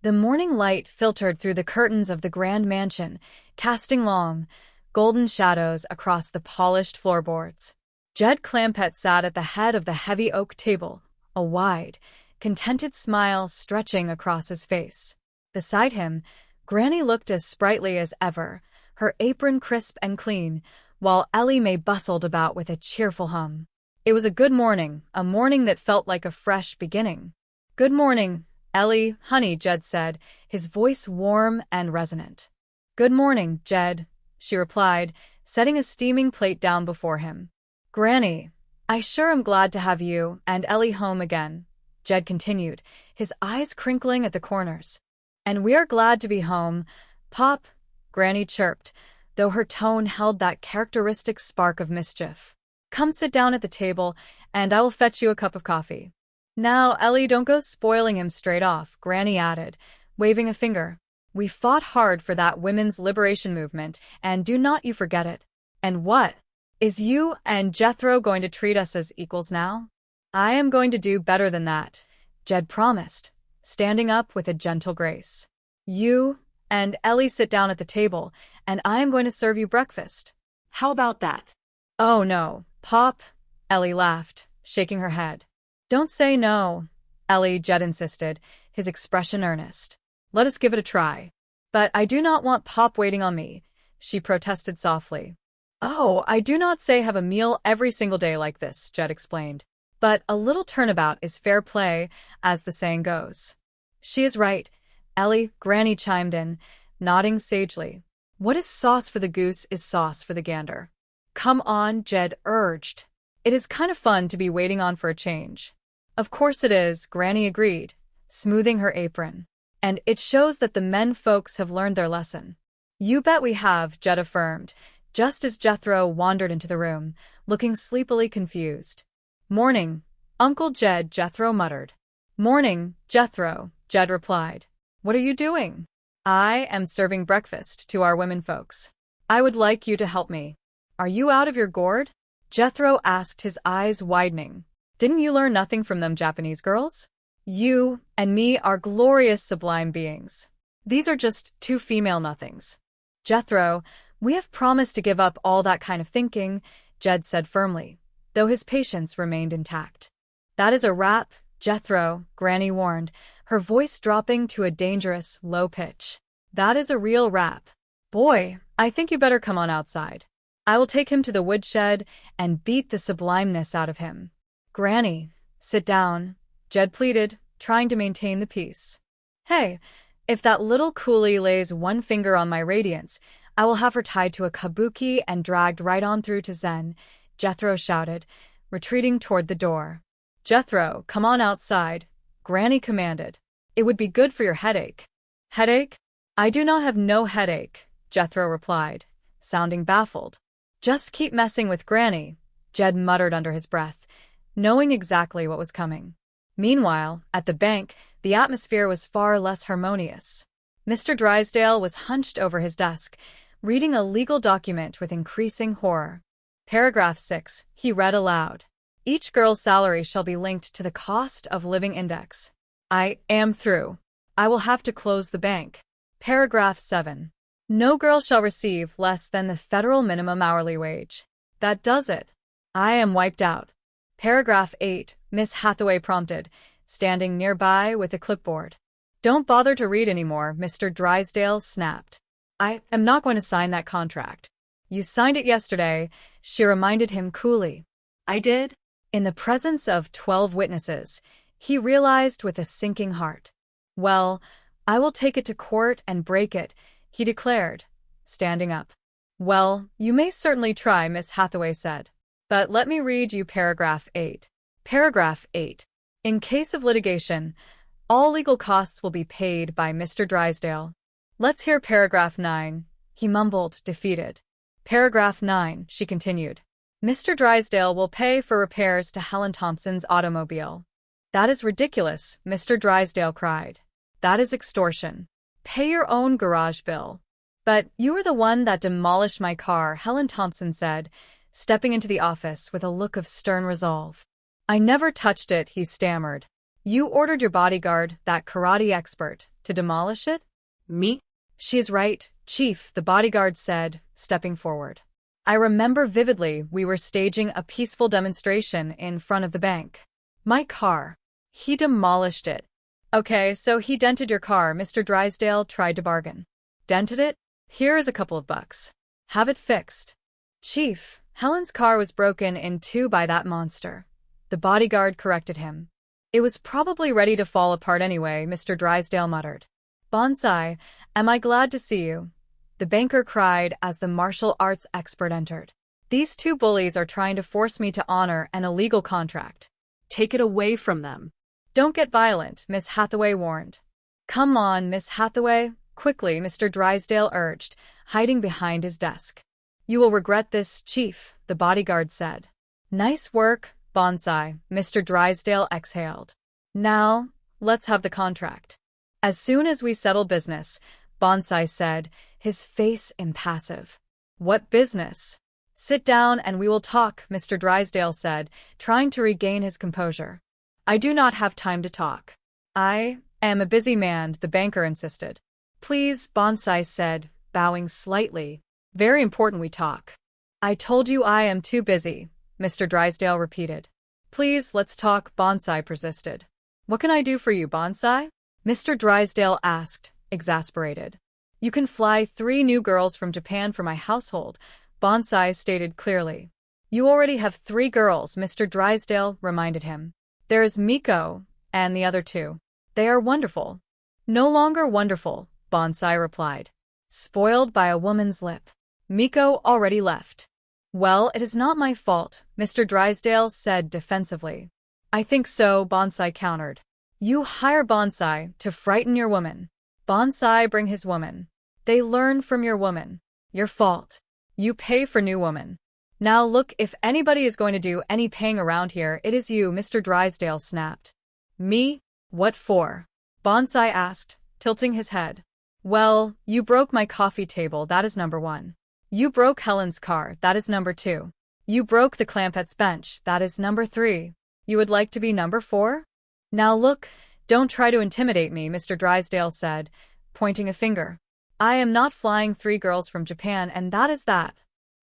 The morning light filtered through the curtains of the grand mansion, casting long, golden shadows across the polished floorboards. Jed Clampett sat at the head of the heavy oak table, a wide, contented smile stretching across his face. Beside him, Granny looked as sprightly as ever, her apron crisp and clean, while Ellie Mae bustled about with a cheerful hum. It was a good morning, a morning that felt like a fresh beginning. "Good morning, Ellie, honey," Jed said, his voice warm and resonant. "Good morning, Jed," she replied, setting a steaming plate down before him. "Granny, I sure am glad to have you and Ellie home again," Jed continued, his eyes crinkling at the corners. "And we are glad to be home, Pop," Granny chirped, though her tone held that characteristic spark of mischief. "Come sit down at the table, and I will fetch you a cup of coffee." "Now, Ellie, don't go spoiling him straight off," Granny added, waving a finger. "We fought hard for that women's liberation movement, and do not you forget it. And what? Is you and Jethro going to treat us as equals now?" "I am going to do better than that," Jed promised, standing up with a gentle grace. "You and Ellie sit down at the table, and I am going to serve you breakfast. How about that?" "Oh, no, Pop," Ellie laughed, shaking her head. "Don't say no, Ellie," Jed insisted, his expression earnest. "Let us give it a try." "But I do not want Pop waiting on me," she protested softly. "Oh, I do not say have a meal every single day like this," Jed explained. "But a little turnabout is fair play, as the saying goes." "She is right," Ellie, Granny chimed in, nodding sagely. "What is sauce for the goose is sauce for the gander." "Come on," Jed urged. "It is kind of fun to be waiting on for a change." "Of course it is," Granny agreed, smoothing her apron. "And it shows that the men folks have learned their lesson." "You bet we have," Jed affirmed, just as Jethro wandered into the room, looking sleepily confused. "Morning, Uncle Jed," Jethro muttered. "Morning, Jethro," Jed replied. "What are you doing?" "I am serving breakfast to our women folks. I would like you to help me." "Are you out of your gourd?" Jethro asked, his eyes widening. "Didn't you learn nothing from them Japanese girls? You and me are glorious sublime beings. These are just two female nothings." "Jethro, we have promised to give up all that kind of thinking," Jed said firmly, though his patience remained intact. "That is a wrap, Jethro," Granny warned, her voice dropping to a dangerous, low pitch. That is a real rap. Boy, I think you better come on outside. I will take him to the woodshed and beat the sublimeness out of him. Granny, sit down, Jed pleaded, trying to maintain the peace. Hey, if that little coolie lays one finger on my radiance, I will have her tied to a kabuki and dragged right on through to Zen, Jethro shouted, retreating toward the door. Jethro, come on outside, Granny commanded. It would be good for your headache. Headache? I do not have no headache, Jethro replied, sounding baffled. Just keep messing with Granny, Jed muttered under his breath, knowing exactly what was coming. Meanwhile, at the bank, the atmosphere was far less harmonious. Mr. Drysdale was hunched over his desk, reading a legal document with increasing horror. Paragraph 6, he read aloud. Each girl's salary shall be linked to the cost of living index. I am through. I will have to close the bank. Paragraph 7. No girl shall receive less than the federal minimum hourly wage. That does it. I am wiped out. Paragraph 8, Miss Hathaway prompted, standing nearby with a clipboard. Don't bother to read anymore, Mr. Drysdale snapped. I am not going to sign that contract. You signed it yesterday, she reminded him coolly. I did? In the presence of 12 witnesses, he realized with a sinking heart. Well, I will take it to court and break it, he declared, standing up. Well, you may certainly try, Miss Hathaway said. But let me read you paragraph 8. Paragraph 8. In case of litigation, all legal costs will be paid by Mr. Drysdale. Let's hear paragraph 9, he mumbled, defeated. Paragraph 9, she continued. Mr. Drysdale will pay for repairs to Helen Thompson's automobile. That is ridiculous, Mr. Drysdale cried. That is extortion. Pay your own garage bill. But you were the one that demolished my car, Helen Thompson said, stepping into the office with a look of stern resolve. I never touched it, he stammered. You ordered your bodyguard, that karate expert, to demolish it? Me? She's right, Chief, the bodyguard said, stepping forward. I remember vividly we were staging a peaceful demonstration in front of the bank. My car. He demolished it. Okay, so he dented your car, Mr. Drysdale tried to bargain. Dented it? Here is a couple of bucks. Have it fixed. Chief, Helen's car was broken in two by that monster. The bodyguard corrected him. It was probably ready to fall apart anyway, Mr. Drysdale muttered. Bonsai, am I glad to see you? The banker cried as the martial arts expert entered. These two bullies are trying to force me to honor an illegal contract. Take it away from them. Don't get violent, Miss Hathaway warned. Come on, Miss Hathaway, quickly, Mr. Drysdale urged, hiding behind his desk. You will regret this, Chief, the bodyguard said. Nice work, Bonsai, Mr. Drysdale exhaled. Now, let's have the contract. As soon as we settle business, Bonsai said, his face impassive. What business? Sit down and we will talk, Mr. Drysdale said, trying to regain his composure. I do not have time to talk. I am a busy man, the banker insisted. Please, Bonsai said, bowing slightly. Very important we talk. I told you I am too busy, Mr. Drysdale repeated. Please, let's talk, Bonsai persisted. What can I do for you, Bonsai? Mr. Drysdale asked, exasperated. You can fly 3 new girls from Japan for my household, Bonsai stated clearly. You already have 3 girls, Mr. Drysdale reminded him. There is Miko, and the other 2. They are wonderful. No longer wonderful, Bonsai replied. Spoiled by a woman's lip. Miko already left. Well, it is not my fault, Mr. Drysdale said defensively. I think so, Bonsai countered. You hire Bonsai to frighten your woman. Bonsai bring his woman. They learn from your woman. Your fault. You pay for new woman. Now look, if anybody is going to do any paying around here, it is you, Mr. Drysdale snapped. Me? What for? Bonsai asked, tilting his head. Well, you broke my coffee table, that is number 1. You broke Helen's car, that is number 2. You broke the Clampetts' bench, that is number 3. You would like to be number 4? Now look, don't try to intimidate me, Mr. Drysdale said, pointing a finger. I am not flying 3 girls from Japan, and that is that.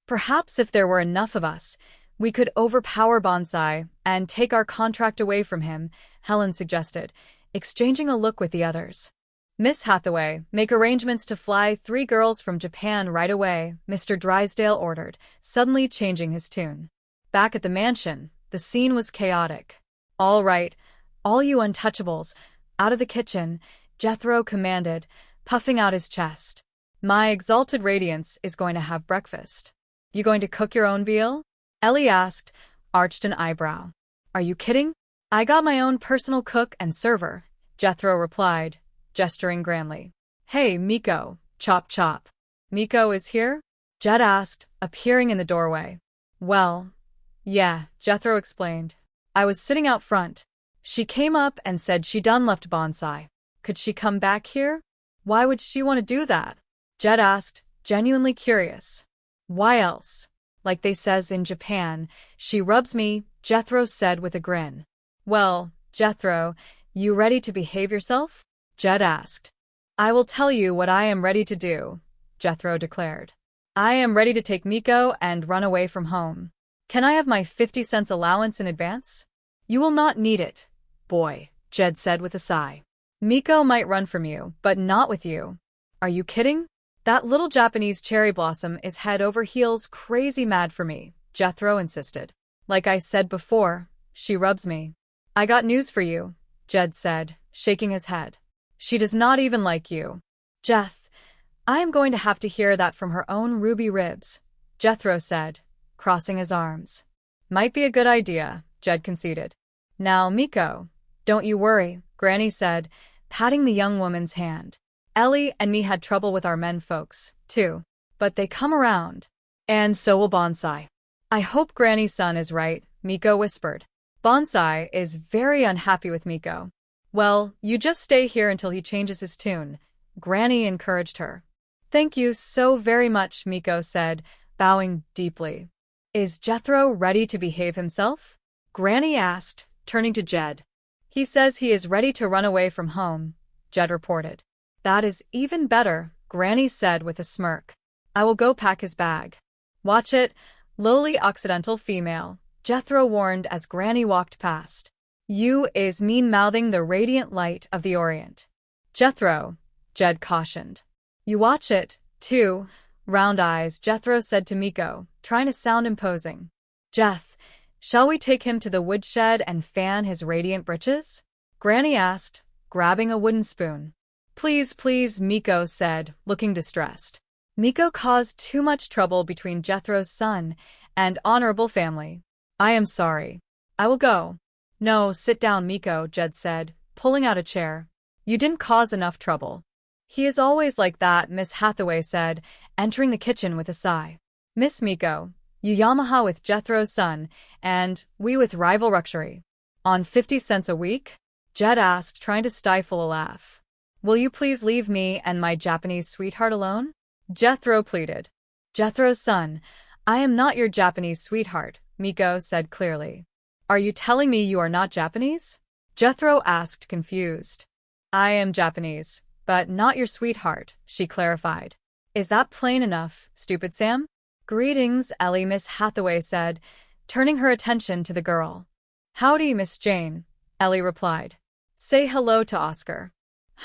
Perhaps if there were enough of us, we could overpower Bonsai and take our contract away from him, Helen suggested, exchanging a look with the others. Miss Hathaway, make arrangements to fly 3 girls from Japan right away, Mr. Drysdale ordered, suddenly changing his tune. Back at the mansion, the scene was chaotic. All right, all you untouchables, out of the kitchen, Jethro commanded, puffing out his chest. My exalted radiance is going to have breakfast. You going to cook your own veal? Ellie asked, arched an eyebrow. Are you kidding? I got my own personal cook and server, Jethro replied, gesturing grandly. Hey, Miko, chop chop. Miko is here? Jed asked, appearing in the doorway. Well, yeah, Jethro explained. I was sitting out front. She came up and said she done left Bonsai. Could she come back here? Why would she want to do that? Jed asked, genuinely curious. Why else? Like they says in Japan, she rubs me, Jethro said with a grin. Well, Jethro, you ready to behave yourself? Jed asked. I will tell you what I am ready to do, Jethro declared. I am ready to take Miko and run away from home. Can I have my 50 cents allowance in advance? You will not need it, boy, Jed said with a sigh. Miko might run from you, but not with you. Are you kidding? That little Japanese cherry blossom is head over heels crazy mad for me, Jethro insisted. Like I said before, she rubs me. I got news for you, Jed said, shaking his head. She does not even like you. Jeth, I am going to have to hear that from her own ruby ribs, Jethro said, crossing his arms. Might be a good idea, Jed conceded. Now, Miko, don't you worry, Granny said, patting the young woman's hand. Ellie and me had trouble with our men folks, too. But they come around. And so will Bonsai. I hope Granny's son is right, Miko whispered. Bonsai is very unhappy with Miko. Well, you just stay here until he changes his tune, Granny encouraged her. Thank you so very much, Miko said, bowing deeply. Is Jethro ready to behave himself? Granny asked, turning to Jed. He says he is ready to run away from home, Jed reported. That is even better, Granny said with a smirk. I will go pack his bag. Watch it, lowly Occidental female, Jethro warned as Granny walked past. You is mean-mouthing the radiant light of the Orient. Jethro, Jed cautioned. You watch it, too, round eyes, Jethro said to Miko, trying to sound imposing. Jeth, shall we take him to the woodshed and fan his radiant britches? Granny asked, grabbing a wooden spoon. Please, please, Miko said, looking distressed. Miko caused too much trouble between Jethro's son and honorable family. I am sorry. I will go. No, sit down, Miko, Jed said, pulling out a chair. You didn't cause enough trouble. He is always like that, Miss Hathaway said, entering the kitchen with a sigh. Miss Miko, you Yamaha with Jethro's son, and we with rival luxury. On 50 cents a week? Jed asked, trying to stifle a laugh. Will you please leave me and my Japanese sweetheart alone? Jethro pleaded. Jethro's son, I am not your Japanese sweetheart, Miko said clearly. Are you telling me you are not Japanese? Jethro asked, confused. I am Japanese, but not your sweetheart, she clarified. Is that plain enough, stupid Sam? Greetings, Ellie, Miss Hathaway said, turning her attention to the girl. Howdy, Miss Jane, Ellie replied. Say hello to Oscar.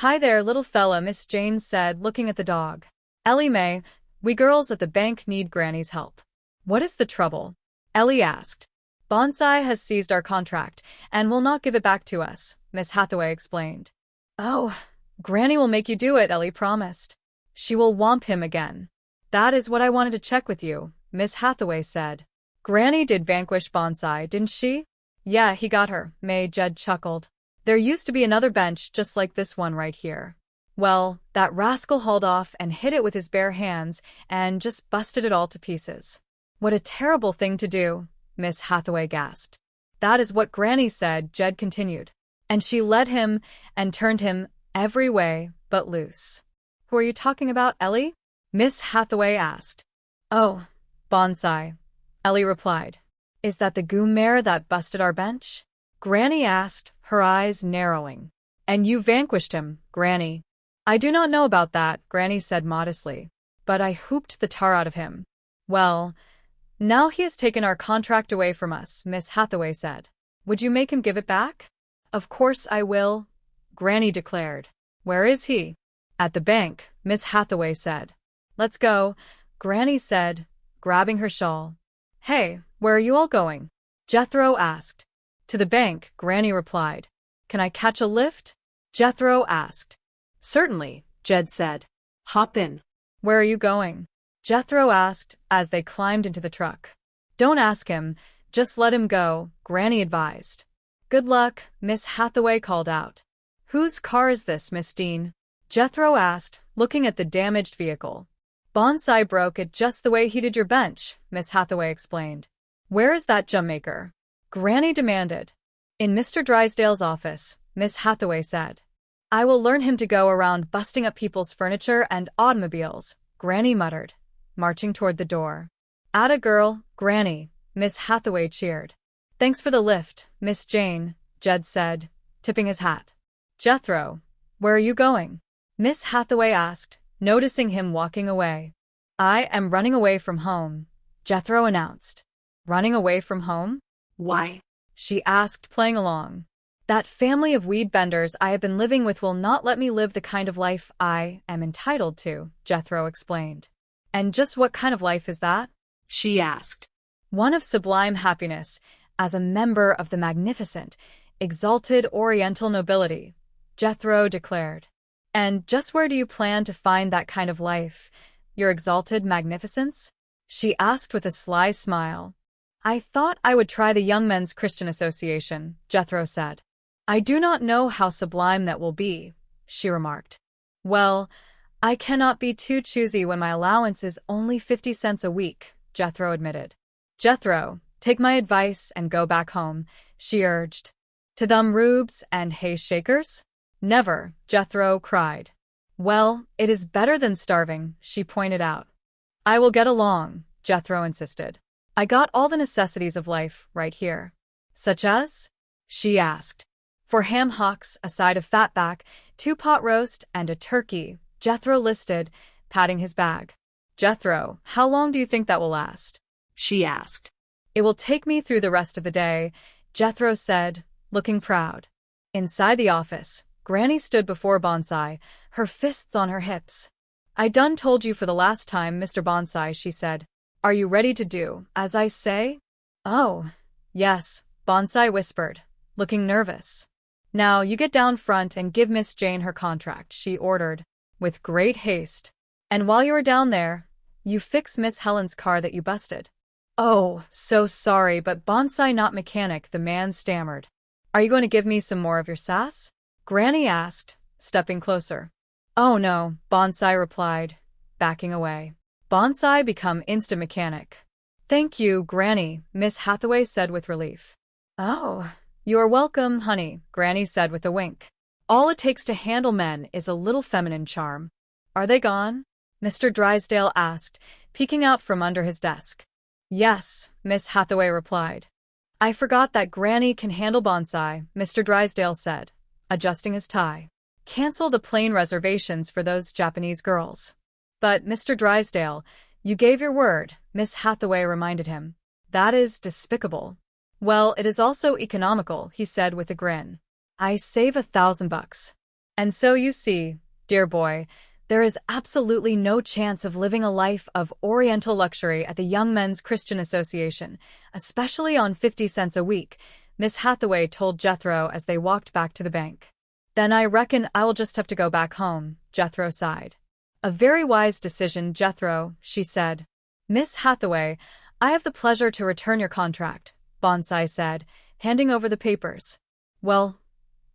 Hi there, little fella, Miss Jane said, looking at the dog. Ellie Mae, we girls at the bank need Granny's help. What is the trouble? Ellie asked. Bonsai has seized our contract and will not give it back to us, Miss Hathaway explained. Oh, Granny will make you do it, Ellie promised. She will whomp him again. That is what I wanted to check with you, Miss Hathaway said. Granny did vanquish Bonsai, didn't she? Yeah, he got her, May, Jed chuckled. There used to be another bench just like this one right here. Well, that rascal hauled off and hit it with his bare hands and just busted it all to pieces. What a terrible thing to do, Miss Hathaway gasped. That is what Granny said, Jed continued. And she led him and turned him every way but loose. Who are you talking about, Ellie? Miss Hathaway asked. Oh, Bonsai, Ellie replied. Is that the goon mare that busted our bench? Granny asked, her eyes narrowing. And you vanquished him, Granny. I do not know about that, Granny said modestly. But I hooped the tar out of him. Well, now he has taken our contract away from us, Miss Hathaway said. Would you make him give it back? Of course I will, Granny declared. Where is he? At the bank, Miss Hathaway said. Let's go, Granny said, grabbing her shawl. Hey, where are you all going? Jethro asked. To the bank, Granny replied. Can I catch a lift? Jethro asked. Certainly, Jed said. Hop in. Where are you going? Jethro asked as they climbed into the truck. Don't ask him, just let him go, Granny advised. Good luck, Miss Hathaway called out. Whose car is this, Miss Dean? Jethro asked, looking at the damaged vehicle. Bonsai broke it just the way he did your bench, Miss Hathaway explained. Where is that jump-maker? Granny demanded. In Mr. Drysdale's office, Miss Hathaway said. I will learn him to go around busting up people's furniture and automobiles, Granny muttered, marching toward the door. Atta girl, Granny, Miss Hathaway cheered. Thanks for the lift, Miss Jane, Jed said, tipping his hat. Jethro, where are you going? Miss Hathaway asked, noticing him walking away. I am running away from home, Jethro announced. Running away from home? Why? She asked, playing along. That family of weed benders I have been living with will not let me live the kind of life I am entitled to, Jethro explained. And just what kind of life is that? She asked. One of sublime happiness, as a member of the magnificent, exalted Oriental nobility, Jethro declared. And just where do you plan to find that kind of life, your exalted magnificence? She asked with a sly smile. I thought I would try the Young Men's Christian Association, Jethro said. I do not know how sublime that will be, she remarked. Well, I cannot be too choosy when my allowance is only 50 cents a week, Jethro admitted. Jethro, take my advice and go back home, she urged. To them rubes and hay shakers? Never, Jethro cried. Well, it is better than starving, she pointed out. I will get along, Jethro insisted. I got all the necessities of life right here. Such as? She asked. For ham hocks, a side of fatback, 2 pot roast, and a turkey, Jethro listed, patting his bag. Jethro, how long do you think that will last? She asked. It will take me through the rest of the day, Jethro said, looking proud. Inside the office, Granny stood before Bonsai, her fists on her hips. I done told you for the last time, Mr. Bonsai, she said. Are you ready to do as I say? Oh, yes, Bonsai whispered, looking nervous. Now you get down front and give Miss Jane her contract, she ordered, with great haste. And while you are down there, you fix Miss Helen's car that you busted. Oh, so sorry, but Bonsai not mechanic, the man stammered. Are you going to give me some more of your sass? Granny asked, stepping closer. Oh no, Bonsai replied, backing away. Bonsai become instant mechanic. Thank you, Granny, Miss Hathaway said with relief. Oh, you are welcome, honey, Granny said with a wink. All it takes to handle men is a little feminine charm. Are they gone? Mr. Drysdale asked, peeking out from under his desk. Yes, Miss Hathaway replied. I forgot that Granny can handle Bonsai, Mr. Drysdale said, adjusting his tie. Cancel the plane reservations for those Japanese girls. But, Mr. Drysdale, you gave your word, Miss Hathaway reminded him. That is despicable. Well, it is also economical, he said with a grin. I save $1,000. And so you see, dear boy, there is absolutely no chance of living a life of Oriental luxury at the Young Men's Christian Association, especially on 50 cents a week, Miss Hathaway told Jethro as they walked back to the bank. Then I reckon I will just have to go back home, Jethro sighed. A very wise decision, Jethro, she said. Miss Hathaway, I have the pleasure to return your contract, Bonsai said, handing over the papers. Well,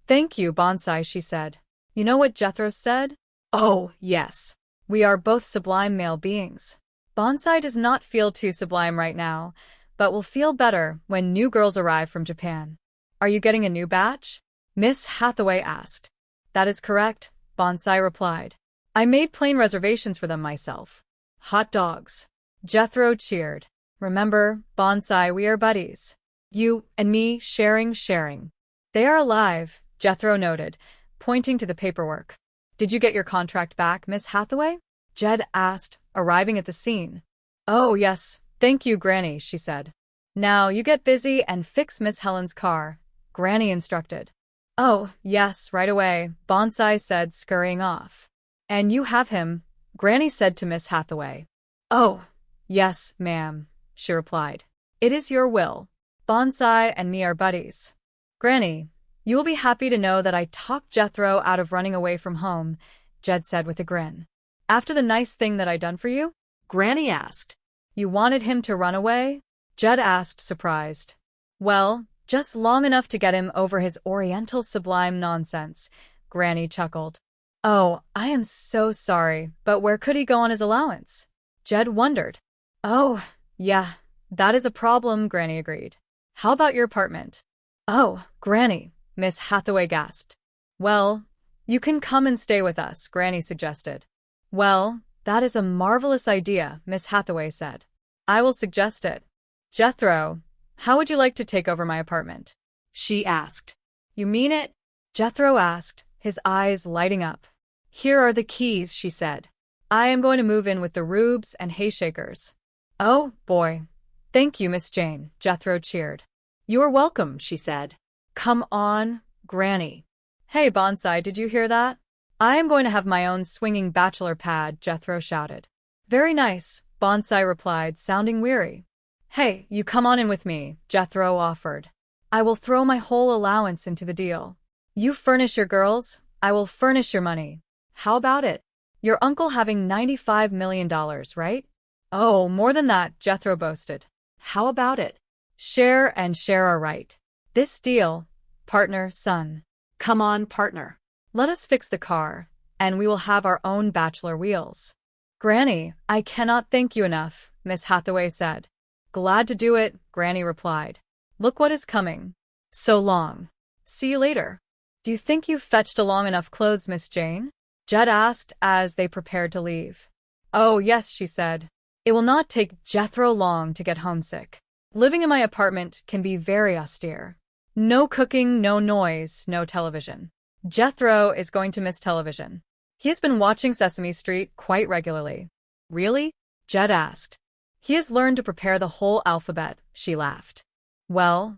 thank you, Bonsai, she said. You know what Jethro said? Oh, yes. We are both sublime male beings. Bonsai does not feel too sublime right now, but will feel better when new girls arrive from Japan. Are you getting a new batch? Miss Hathaway asked. That is correct, Bonsai replied. I made plane reservations for them myself. Hot dogs. Jethro cheered. Remember, Bonsai, we are buddies. You and me sharing. They are alive, Jethro noted, pointing to the paperwork. Did you get your contract back, Miss Hathaway? Jed asked, arriving at the scene. Oh, yes, thank you, Granny, she said. Now you get busy and fix Miss Helen's car, Granny instructed. Oh, yes, right away, Bonsai said, scurrying off. And you have him, Granny said to Miss Hathaway. Oh, yes, ma'am, she replied. It is your will. Bonsai and me are buddies. Granny, you will be happy to know that I talked Jethro out of running away from home, Jed said with a grin. After the nice thing that I done for you? Granny asked. You wanted him to run away? Jed asked, surprised. Well, just long enough to get him over his Oriental sublime nonsense, Granny chuckled. Oh, I am so sorry, but where could he go on his allowance? Jed wondered. Oh, yeah, that is a problem, Granny agreed. How about your apartment? Oh, Granny, Miss Hathaway gasped. Well, you can come and stay with us, Granny suggested. Well, that is a marvelous idea, Miss Hathaway said. I will suggest it. Jethro, how would you like to take over my apartment? She asked. You mean it? Jethro asked, his eyes lighting up. Here are the keys, she said. I am going to move in with the Rubes and Hayshakers. Oh, boy. Thank you, Miss Jane, Jethro cheered. You are welcome, she said. Come on, Granny. Hey, Bonsai, did you hear that? I am going to have my own swinging bachelor pad, Jethro shouted. Very nice, Bonsai replied, sounding weary. Hey, you come on in with me, Jethro offered. I will throw my whole allowance into the deal. You furnish your girls, I will furnish your money. How about it? Your uncle having $95 million, right? Oh, more than that, Jethro boasted. How about it? Share and share are right. This deal, partner, son. Come on, partner. Let us fix the car, and we will have our own bachelor wheels. Granny, I cannot thank you enough, Miss Hathaway said. Glad to do it, Granny replied. Look what is coming. So long. See you later. Do you think you've fetched along enough clothes, Miss Jane? Jed asked as they prepared to leave. Oh, yes, she said. It will not take Jethro long to get homesick. Living in my apartment can be very austere. No cooking, no noise, no television. Jethro is going to miss television. He has been watching Sesame Street quite regularly. Really? Jed asked. He has learned to prepare the whole alphabet, she laughed. Well,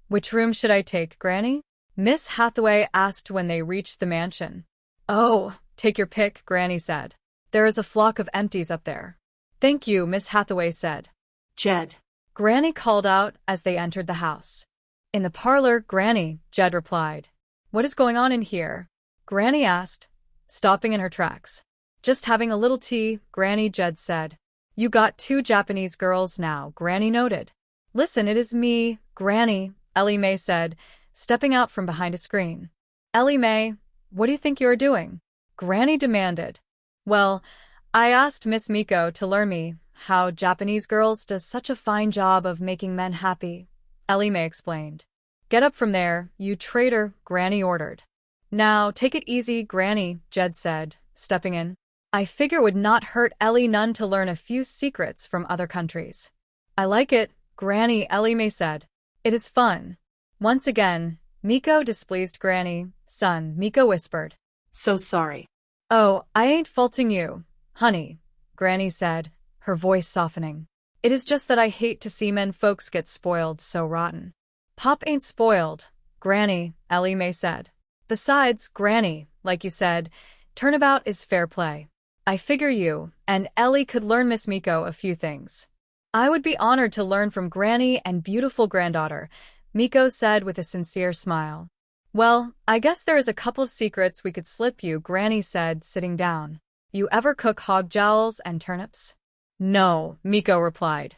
which room should I take, Granny? Miss Hathaway asked when they reached the mansion. Oh, take your pick, Granny said. There is a flock of empties up there. Thank you, Miss Hathaway said. Jed. Granny called out as they entered the house. In the parlor, Granny, Jed replied. What is going on in here? Granny asked, stopping in her tracks. Just having a little tea, Granny, Jed said. You got two Japanese girls now, Granny noted. Listen, it is me, Granny, Ellie Mae said, stepping out from behind a screen. Ellie Mae, what do you think you are doing? Granny demanded. Well, I asked Miss Miko to learn me how Japanese girls does such a fine job of making men happy, Ellie Mae explained. Get up from there, you traitor, Granny ordered. Now, take it easy, Granny, Jed said, stepping in. I figure it would not hurt Ellie none to learn a few secrets from other countries. I like it, Granny, Ellie Mae said. It is fun. Once again, Miko displeased Granny. Son, Miko whispered. So sorry. Oh, I ain't faulting you, honey, Granny said, her voice softening. It is just that I hate to see men folks get spoiled so rotten. Pop ain't spoiled, Granny, Ellie Mae said. Besides, Granny, like you said, turnabout is fair play. I figure you and Ellie could learn Miss Miko a few things. I would be honored to learn from Granny and beautiful granddaughter, Miko said with a sincere smile. Well, I guess there is a couple of secrets we could slip you, Granny said, sitting down. You ever cook hog jowls and turnips? No, Miko replied.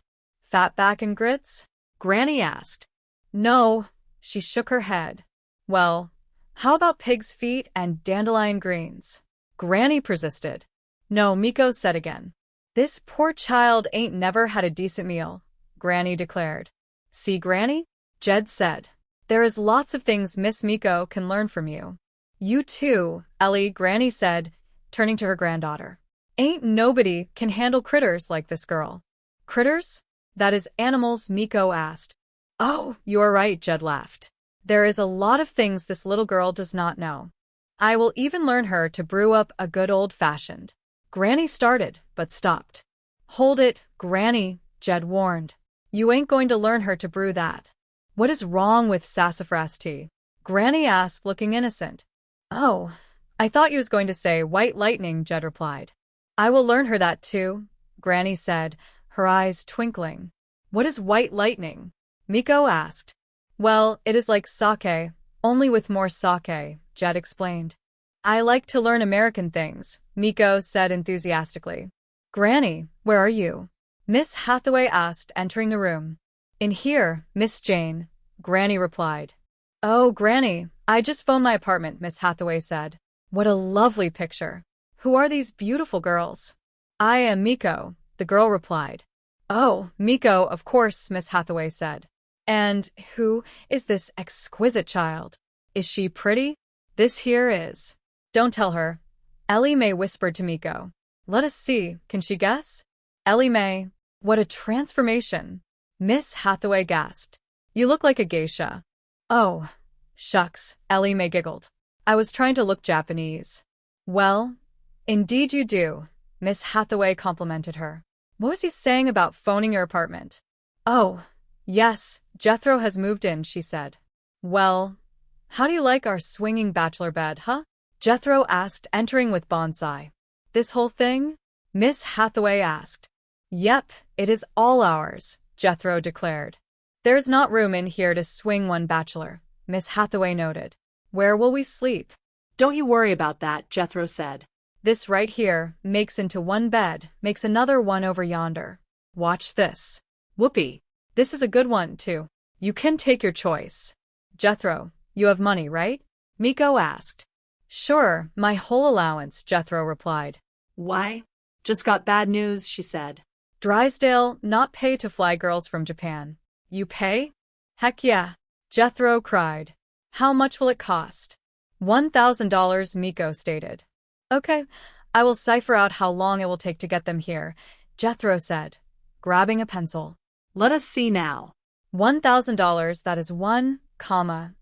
Fatback and grits? Granny asked. No, she shook her head. Well, how about pig's feet and dandelion greens? Granny persisted. No, Miko said again. This poor child ain't never had a decent meal, Granny declared. See, Granny? Jed said. There is lots of things Miss Miko can learn from you. You too, Ellie, Granny said, turning to her granddaughter. Ain't nobody can handle critters like this girl. Critters? That is animals, Miko asked. Oh, you are right, Jed laughed. There is a lot of things this little girl does not know. I will even learn her to brew up a good old-fashioned. Granny started, but stopped. Hold it, Granny, Jed warned. You ain't going to learn her to brew that. What is wrong with sassafras tea? Granny asked, looking innocent. Oh, I thought you was going to say white lightning, Jed replied. I will learn her that too, Granny said, her eyes twinkling. What is white lightning? Miko asked. Well, it is like sake, only with more sake, Jed explained. I like to learn American things, Miko said enthusiastically. Granny, where are you? Miss Hathaway asked, entering the room. In here, Miss Jane, Granny replied. Oh, Granny, I just phoned my apartment, Miss Hathaway said. What a lovely picture. Who are these beautiful girls? I am Miko, the girl replied. Oh, Miko, of course, Miss Hathaway said. And who is this exquisite child? Is she pretty? This here is. Don't tell her. Ellie Mae whispered to Miko. Let us see, can she guess? Ellie Mae, what a transformation. Miss Hathaway gasped. You look like a geisha. Oh, shucks, Ellie Mae giggled. I was trying to look Japanese. Well, indeed you do, Miss Hathaway complimented her. What was you saying about phoning your apartment? Oh, yes, Jethro has moved in, she said. Well, how do you like our swinging bachelor bed, huh? Jethro asked, entering with bonsai. This whole thing? Miss Hathaway asked. Yep, it is all ours, Jethro declared. There's not room in here to swing one bachelor, Miss Hathaway noted. Where will we sleep? Don't you worry about that, Jethro said. This right here makes into one bed, makes another one over yonder. Watch this. Whoopee. This is a good one, too. You can take your choice. Jethro, you have money, right? Miko asked. Sure, my whole allowance, Jethro replied. Why? Just got bad news, she said. Drysdale not pay to fly girls from Japan. You pay? Heck yeah, Jethro cried. How much will it cost? $1,000, Miko stated. Okay, I will cipher out how long it will take to get them here, Jethro said, grabbing a pencil. Let us see now. $1,000, that is one,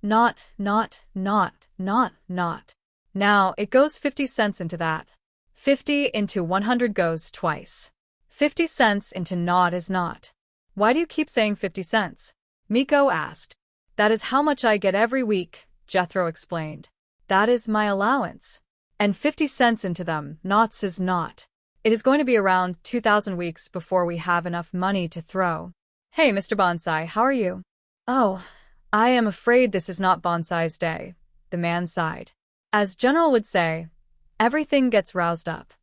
not. Now, it goes 50 cents into that. 50 into 100 goes twice. 50 cents into not is not. Why do you keep saying 50 cents? Miko asked. That is how much I get every week, Jethro explained. That is my allowance. And 50 cents into them, knots is not. It is going to be around 2,000 weeks before we have enough money to throw. Hey, Mr. Bonsai, how are you? Oh, I am afraid this is not Bonsai's day, the man sighed. As General would say, everything gets roused up.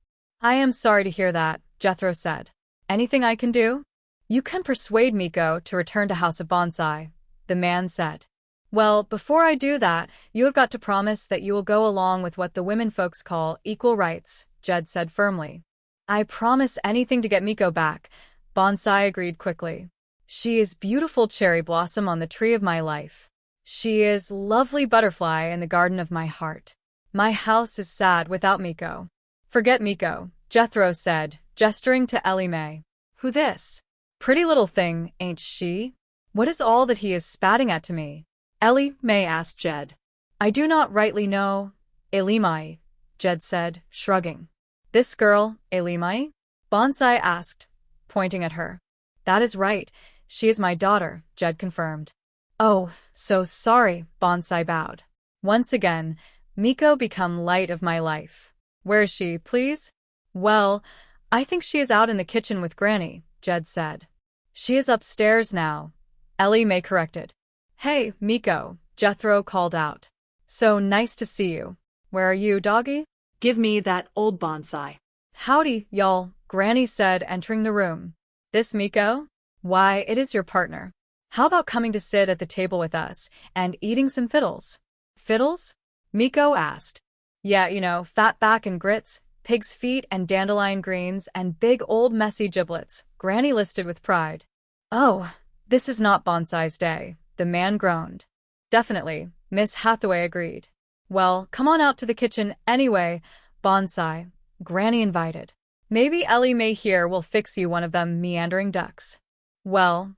I am sorry to hear that, Jethro said. Anything I can do? You can persuade Miko to return to House of Bonsai, the man said. Well, before I do that, you have got to promise that you will go along with what the women folks call equal rights, Jed said firmly. I promise anything to get Miko back, Bonsai agreed quickly. She is beautiful cherry blossom on the tree of my life. She is lovely butterfly in the garden of my heart. My house is sad without Miko. Forget Miko, Jethro said, gesturing to Ellie Mae. Who this? Pretty little thing, ain't she? What is all that he is spatting at to me? Ellie Mae asked Jed. I do not rightly know, Elimai, Jed said, shrugging. This girl, Elimai? Bonsai asked, pointing at her. That is right, she is my daughter, Jed confirmed. Oh, so sorry, Bonsai bowed. Once again, Miko become light of my life. Where is she, please? Well, I think she is out in the kitchen with Granny, Jed said. She is upstairs now, Ellie Mae corrected. Hey, Miko, Jethro called out. So nice to see you. Where are you, doggy? Give me that old bonsai. Howdy, y'all, Granny said, entering the room. This Miko? Why, it is your partner. How about coming to sit at the table with us and eating some fiddles? Fiddles? Miko asked. Yeah, you know, fat back and grits, pig's feet and dandelion greens and big old messy giblets, Granny listed with pride. Oh, this is not Bonsai's day, the man groaned. Definitely, Miss Hathaway agreed. Well, come on out to the kitchen anyway, Bonsai, Granny invited. Maybe Ellie Mae here will fix you one of them meandering ducks. Well,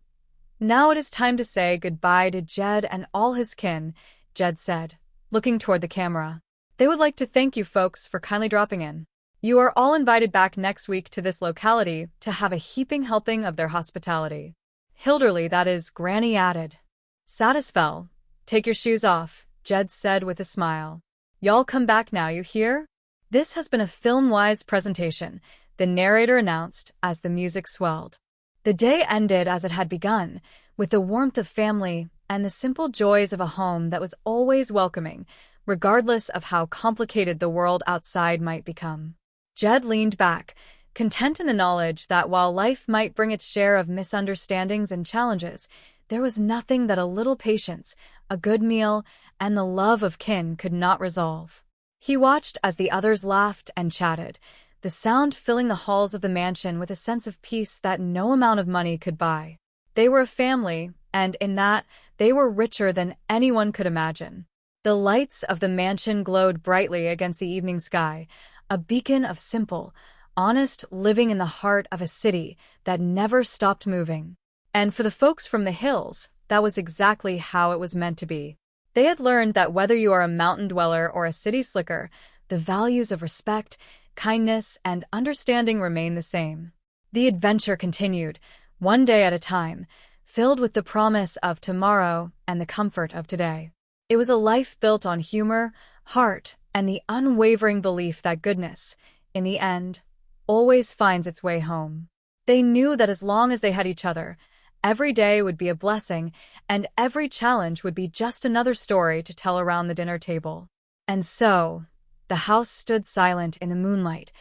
now it is time to say goodbye to Jed and all his kin, Jed said, looking toward the camera. They would like to thank you folks for kindly dropping in. You are all invited back next week to this locality to have a heaping helping of their hospitality. Hilderly, that is, Granny added. Satisfell, take your shoes off, Jed said with a smile. Y'all come back now, you hear? This has been a Film-Wise presentation, the narrator announced as the music swelled. The day ended as it had begun, with the warmth of family and the simple joys of a home that was always welcoming, regardless of how complicated the world outside might become. Jed leaned back, content in the knowledge that while life might bring its share of misunderstandings and challenges, there was nothing that a little patience, a good meal, and the love of kin could not resolve. He watched as the others laughed and chatted, the sound filling the halls of the mansion with a sense of peace that no amount of money could buy. They were a family, and in that, they were richer than anyone could imagine. The lights of the mansion glowed brightly against the evening sky, a beacon of simple, honest living in the heart of a city that never stopped moving. And for the folks from the hills, that was exactly how it was meant to be. They had learned that whether you are a mountain dweller or a city slicker, the values of respect, kindness, and understanding remain the same. The adventure continued, one day at a time, filled with the promise of tomorrow and the comfort of today. It was a life built on humor, heart, and the unwavering belief that goodness, in the end, always finds its way home. They knew that as long as they had each other, every day would be a blessing, and every challenge would be just another story to tell around the dinner table. And so, the house stood silent in the moonlight,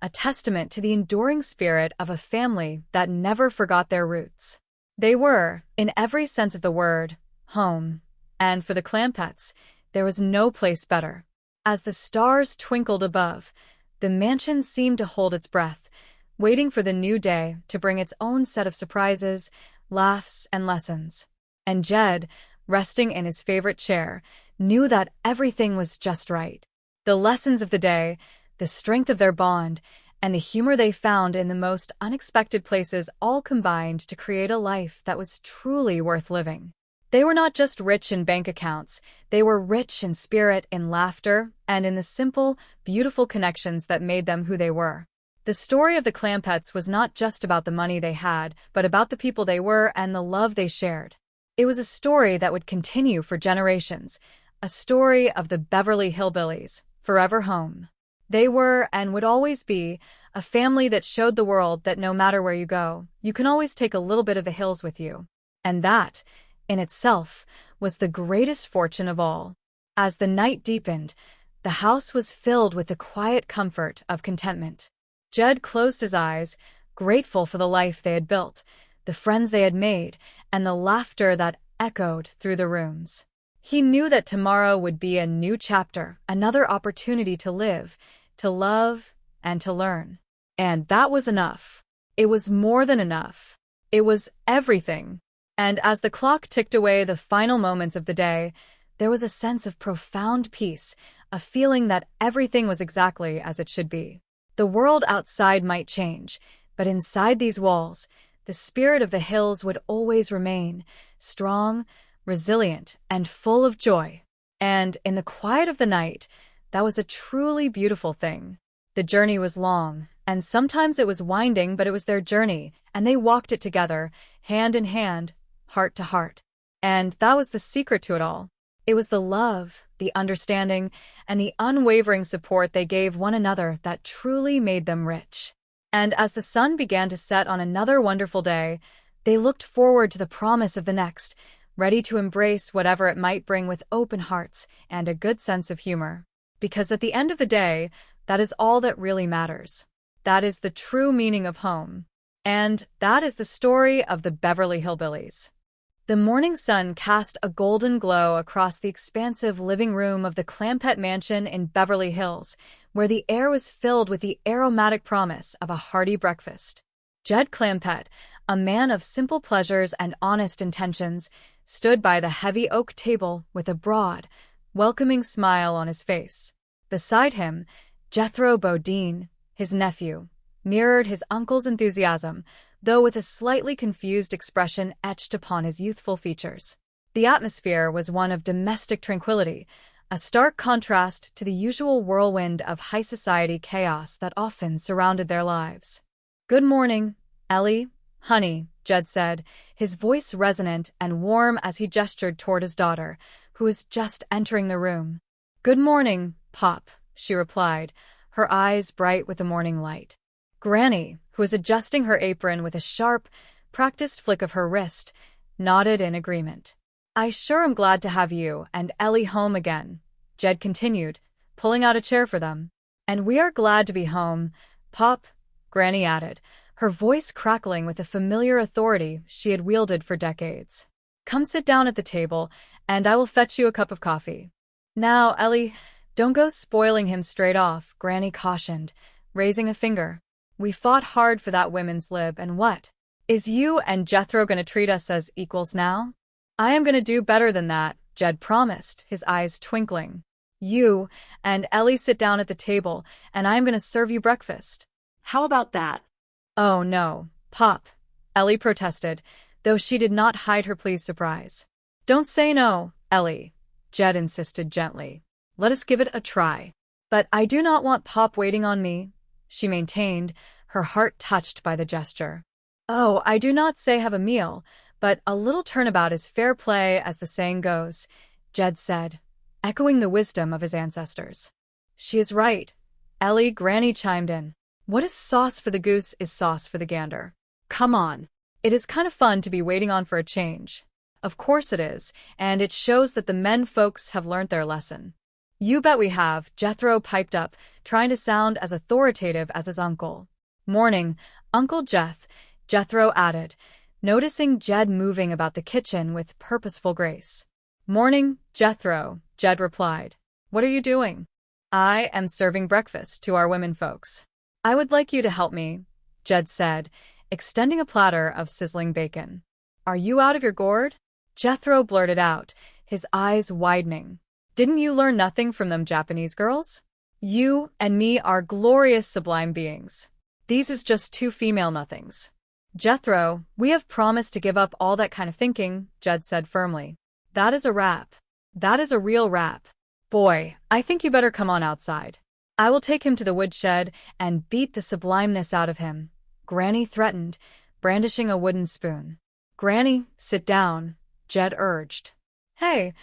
a testament to the enduring spirit of a family that never forgot their roots. They were, in every sense of the word, home, and for the Clampetts, there was no place better. As the stars twinkled above, the mansion seemed to hold its breath, waiting for the new day to bring its own set of surprises, laughs, and lessons. And Jed, resting in his favorite chair, knew that everything was just right. The lessons of the day, the strength of their bond, and the humor they found in the most unexpected places all combined to create a life that was truly worth living. They were not just rich in bank accounts, they were rich in spirit, in laughter, and in the simple, beautiful connections that made them who they were. The story of the Clampetts was not just about the money they had, but about the people they were and the love they shared. It was a story that would continue for generations, a story of the Beverly Hillbillies, forever home. They were, and would always be, a family that showed the world that no matter where you go, you can always take a little bit of the hills with you. And that, in itself, was the greatest fortune of all. As the night deepened, the house was filled with the quiet comfort of contentment. Jed closed his eyes, grateful for the life they had built, the friends they had made, and the laughter that echoed through the rooms. He knew that tomorrow would be a new chapter, another opportunity to live, to love, and to learn. And that was enough. It was more than enough. It was everything. And as the clock ticked away the final moments of the day, there was a sense of profound peace, a feeling that everything was exactly as it should be. The world outside might change, but inside these walls, the spirit of the hills would always remain, strong, resilient, and full of joy. And in the quiet of the night, that was a truly beautiful thing. The journey was long, and sometimes it was winding, but it was their journey, and they walked it together, hand in hand, heart to heart. And that was the secret to it all. It was the love, the understanding, and the unwavering support they gave one another that truly made them rich. And as the sun began to set on another wonderful day, they looked forward to the promise of the next, ready to embrace whatever it might bring with open hearts and a good sense of humor. Because at the end of the day, that is all that really matters. That is the true meaning of home. And that is the story of the Beverly Hillbillies. The morning sun cast a golden glow across the expansive living room of the Clampett mansion in Beverly Hills, where the air was filled with the aromatic promise of a hearty breakfast. Jed Clampett, a man of simple pleasures and honest intentions, stood by the heavy oak table with a broad, welcoming smile on his face. Beside him, Jethro Bodine, his nephew, mirrored his uncle's enthusiasm, though with a slightly confused expression etched upon his youthful features. The atmosphere was one of domestic tranquility, a stark contrast to the usual whirlwind of high society chaos that often surrounded their lives. "Good morning, Ellie, honey," Jed said, his voice resonant and warm as he gestured toward his daughter, who was just entering the room. "Good morning, Pop," she replied, her eyes bright with the morning light. Granny, who was adjusting her apron with a sharp, practiced flick of her wrist, nodded in agreement. "I sure am glad to have you and Ellie home again," Jed continued, pulling out a chair for them. "And we are glad to be home, Pop," Granny added, her voice crackling with the familiar authority she had wielded for decades. "Come sit down at the table, and I will fetch you a cup of coffee." "Now, Ellie, don't go spoiling him straight off," Granny cautioned, raising a finger. "We fought hard for that women's lib, and what? Is you and Jethro going to treat us as equals now?" "I am going to do better than that," Jed promised, his eyes twinkling. "You and Ellie sit down at the table, and I am going to serve you breakfast." How about that? "Oh, no, Pop," Ellie protested, though she did not hide her pleased surprise. "Don't say no, Ellie," Jed insisted gently. "Let us give it a try." "But I do not want Pop waiting on me," she maintained, her heart touched by the gesture. "Oh, I do not say have a meal, but a little turnabout is fair play, as the saying goes," Jed said, echoing the wisdom of his ancestors. "She is right," Ellie Granny chimed in. "What is sauce for the goose is sauce for the gander." Come on. "It is kind of fun to be waiting on for a change." "Of course it is, and it shows that the men folks have learned their lesson." "You bet we have," Jethro piped up, trying to sound as authoritative as his uncle. "Morning, Uncle Jeth," Jethro added, noticing Jed moving about the kitchen with purposeful grace. "Morning, Jethro," Jed replied. "What are you doing?" "I am serving breakfast to our women folks." "I would like you to help me," Jed said, extending a platter of sizzling bacon. "Are you out of your gourd?" Jethro blurted out, his eyes widening. "Didn't you learn nothing from them Japanese girls? You and me are glorious sublime beings. These is just two female nothings." "Jethro, we have promised to give up all that kind of thinking," Jed said firmly. "That is a wrap. That is a real wrap. Boy, I think you better come on outside. I will take him to the woodshed and beat the sublimeness out of him," Granny threatened, brandishing a wooden spoon. "Granny, sit down," Jed urged. "Hey,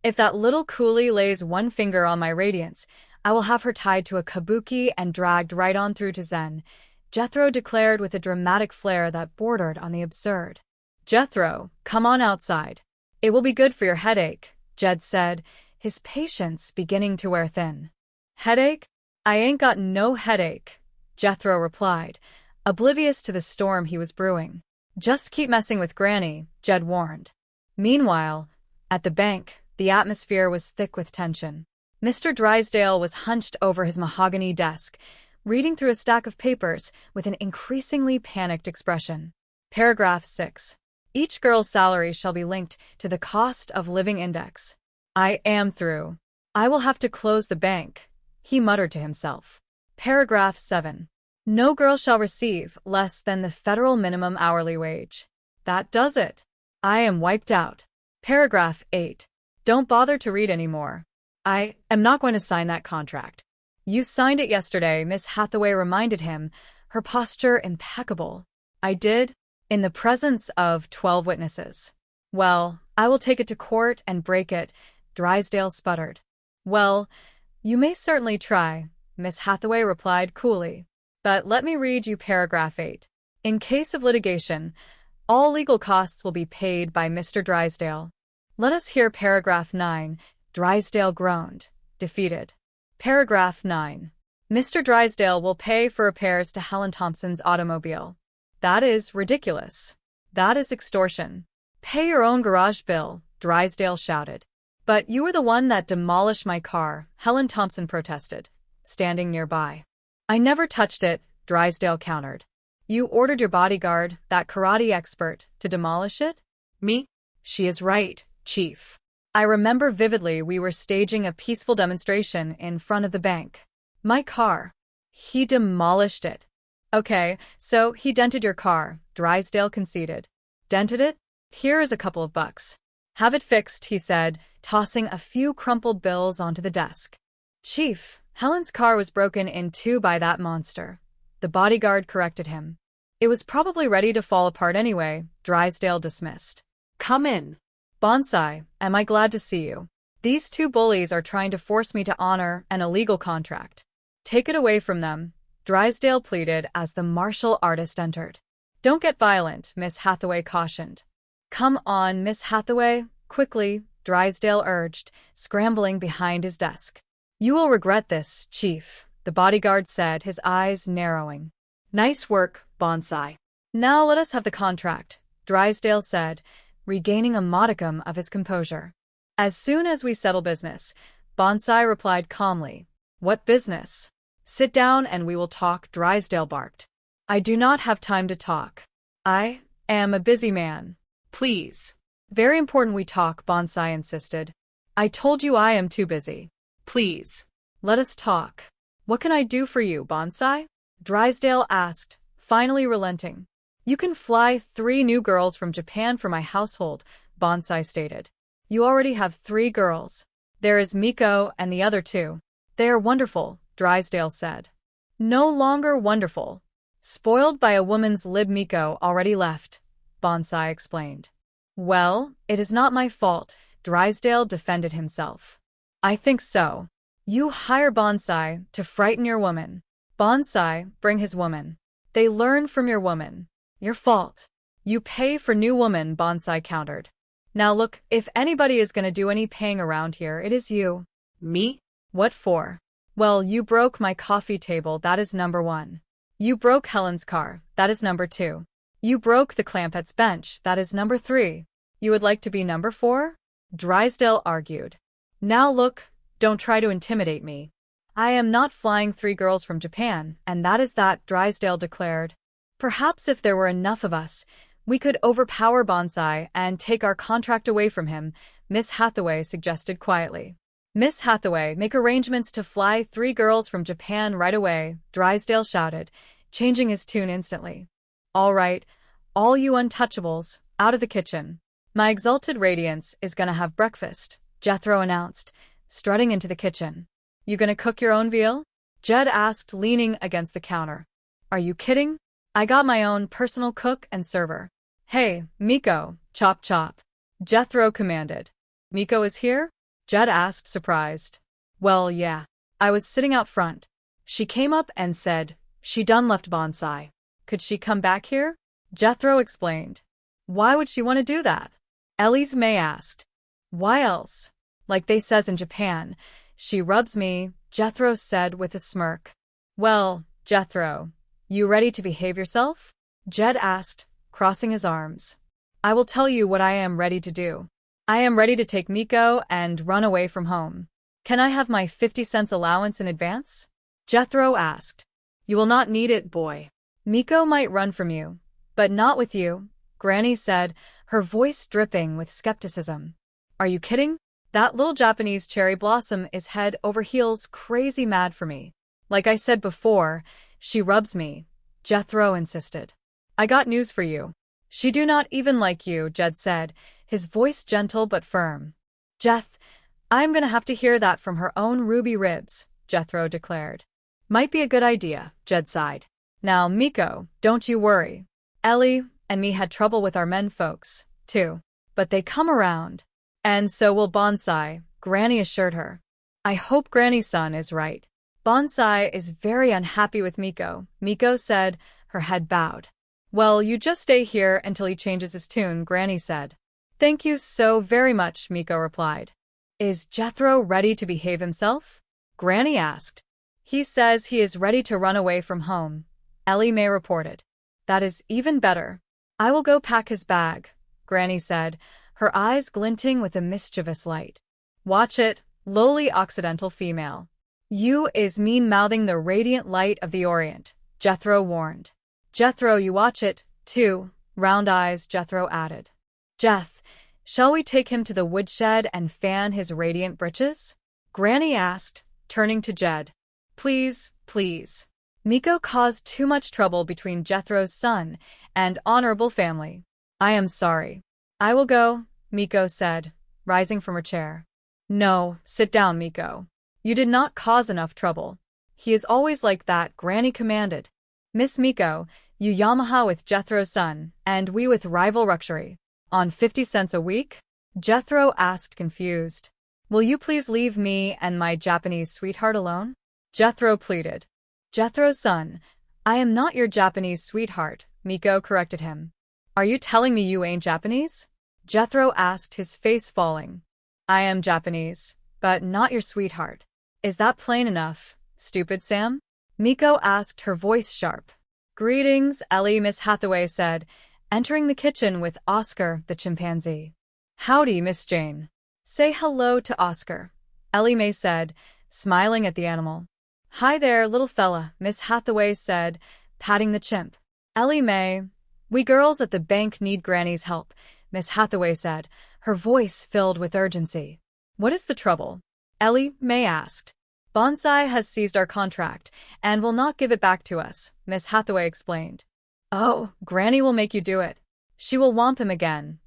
if that little coolie lays one finger on my radiance, I will have her tied to a kabuki and dragged right on through to Zen," Jethro declared with a dramatic flair that bordered on the absurd. "Jethro, come on outside. It will be good for your headache," Jed said, his patience beginning to wear thin. "Headache? I ain't got no headache," Jethro replied, oblivious to the storm he was brewing. "Just keep messing with Granny," Jed warned. Meanwhile, at the bank, the atmosphere was thick with tension. Mr. Drysdale was hunched over his mahogany desk, reading through a stack of papers with an increasingly panicked expression. Paragraph 6. Each girl's salary shall be linked to the cost of living index. "I am through. I will have to close the bank," he muttered to himself. Paragraph 7. No girl shall receive less than the federal minimum hourly wage. That does it. I am wiped out. Paragraph 8. Don't bother to read anymore. I am not going to sign that contract. You signed it yesterday, Miss Hathaway reminded him, her posture impeccable. I did, in the presence of 12 witnesses. Well, I will take it to court and break it, Drysdale sputtered. Well, you may certainly try, Miss Hathaway replied coolly. But let me read you paragraph 8. In case of litigation, all legal costs will be paid by Mr. Drysdale. Let us hear paragraph 9, Drysdale groaned, defeated. Paragraph 9. Mr. Drysdale will pay for repairs to Helen Thompson's automobile. That is ridiculous. That is extortion. Pay your own garage bill, Drysdale shouted. But you were the one that demolished my car, Helen Thompson protested, standing nearby. I never touched it, Drysdale countered. You ordered your bodyguard, that karate expert, to demolish it? Me? She is right, Chief. I remember vividly we were staging a peaceful demonstration in front of the bank. My car. He demolished it. Okay, so he dented your car, Drysdale conceded. Dented it? Here is a couple of bucks. Have it fixed, he said, tossing a few crumpled bills onto the desk. Chief, Helen's car was broken in two by that monster. The bodyguard corrected him. It was probably ready to fall apart anyway, Drysdale dismissed. Come in. Bonsai, am I glad to see you. These two bullies are trying to force me to honor an illegal contract. Take it away from them, Drysdale pleaded as the martial artist entered. Don't get violent, Miss Hathaway cautioned. Come on, Miss Hathaway, quickly, Drysdale urged, scrambling behind his desk. You will regret this, Chief, the bodyguard said, his eyes narrowing. Nice work, Bonsai. Now let us have the contract, Drysdale said, regaining a modicum of his composure. As soon as we settle business, Bonsai replied calmly. What business? Sit down and we will talk, Drysdale barked. I do not have time to talk. I am a busy man. Please. Very important we talk, Bonsai insisted. I told you I am too busy. Please. Let us talk. What can I do for you, Bonsai? Drysdale asked, finally relenting. You can fly 3 new girls from Japan for my household, Bonsai stated. You already have 3 girls. There is Miko and the other 2. They are wonderful, Drysdale said. No longer wonderful. Spoiled by a woman's lib, Miko already left, Bonsai explained. Well, it is not my fault, Drysdale defended himself. I think so. You hire Bonsai to frighten your woman. Bonsai, bring his woman. They learn from your woman. Your fault. You pay for new woman, Bonsai countered. Now look, if anybody is going to do any paying around here, it is you. Me? What for? Well, you broke my coffee table, that is number 1. You broke Helen's car, that is number 2. You broke the Clampetts' bench, that is number 3. You would like to be number 4? Drysdale argued. Now look, don't try to intimidate me. I am not flying 3 girls from Japan, and that is that, Drysdale declared. Perhaps if there were enough of us, we could overpower Bonsai and take our contract away from him, Miss Hathaway suggested quietly. Miss Hathaway, make arrangements to fly 3 girls from Japan right away, Drysdale shouted, changing his tune instantly. All right, all you untouchables, out of the kitchen. My exalted radiance is gonna have breakfast, Jethro announced, strutting into the kitchen. You gonna cook your own veal? Jed asked, leaning against the counter. Are you kidding? I got my own personal cook and server. Hey, Miko, chop chop. Jethro commanded. Miko is here? Jed asked, surprised. Well, yeah. I was sitting out front. She came up and said, she done left Bonsai. Could she come back here? Jethro explained. Why would she want to do that? Ellie's May asked. Why else? Like they says in Japan, she rubs me, Jethro said with a smirk. Well, Jethro, you ready to behave yourself? Jed asked, crossing his arms. I will tell you what I am ready to do. I am ready to take Miko and run away from home. Can I have my 50-cent allowance in advance? Jethro asked. You will not need it, boy. Miko might run from you, but not with you, Granny said, her voice dripping with skepticism. Are you kidding? That little Japanese cherry blossom is head over heels crazy mad for me. Like I said before, she rubs me, Jethro insisted. I got news for you. She do not even like you, Jed said, his voice gentle but firm. Jeth, I'm gonna have to hear that from her own ruby ribs, Jethro declared. Might be a good idea, Jed sighed. Now, Miko, don't you worry. Ellie and me had trouble with our men folks, too. But they come around. And so will Bonsai, Granny assured her. I hope Granny's son is right. Bonsai is very unhappy with Miko, Miko said, her head bowed. Well, you just stay here until he changes his tune, Granny said. Thank you so very much, Miko replied. Is Jethro ready to behave himself? Granny asked. He says he is ready to run away from home, Ellie Mae reported. That is even better. I will go pack his bag, Granny said, her eyes glinting with a mischievous light. Watch it, lowly Occidental female. You is mean-mouthing the radiant light of the Orient, Jethro warned. Jethro, you watch it, too, round eyes, Jethro added. Jeth, shall we take him to the woodshed and fan his radiant breeches? Granny asked, turning to Jed. Please, please. Miko caused too much trouble between Jethro's son and honorable family. I am sorry. I will go, Miko said, rising from her chair. No, sit down, Miko. You did not cause enough trouble. He is always like that, Granny commanded. Miss Miko, you Yamaha with Jethro's son, and we with rival luxury. On 50 cents a week? Jethro asked confused. Will you please leave me and my Japanese sweetheart alone? Jethro pleaded. Jethro-san, I am not your Japanese sweetheart, Miko corrected him. Are you telling me you ain't Japanese? Jethro asked, his face falling. I am Japanese, but not your sweetheart. Is that plain enough, stupid Sam? Miko asked, her voice sharp. Greetings, Ellie, Miss Hathaway said, entering the kitchen with Oscar, the chimpanzee. Howdy, Miss Jane. Say hello to Oscar, Ellie Mae said, smiling at the animal. Hi there, little fella, Miss Hathaway said, patting the chimp. Ellie Mae, we girls at the bank need Granny's help, Miss Hathaway said, her voice filled with urgency. What is the trouble? Ellie Mae asked. Bonsai has seized our contract and will not give it back to us, Miss Hathaway explained. Oh, Granny will make you do it. She will whomp him again,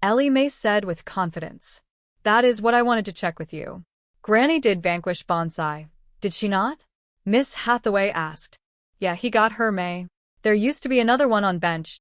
Ellie Mae said with confidence. That is what I wanted to check with you. Granny did vanquish Bonsai, did she not? Miss Hathaway asked. Yeah, he got her, Mae. There used to be another one on bench,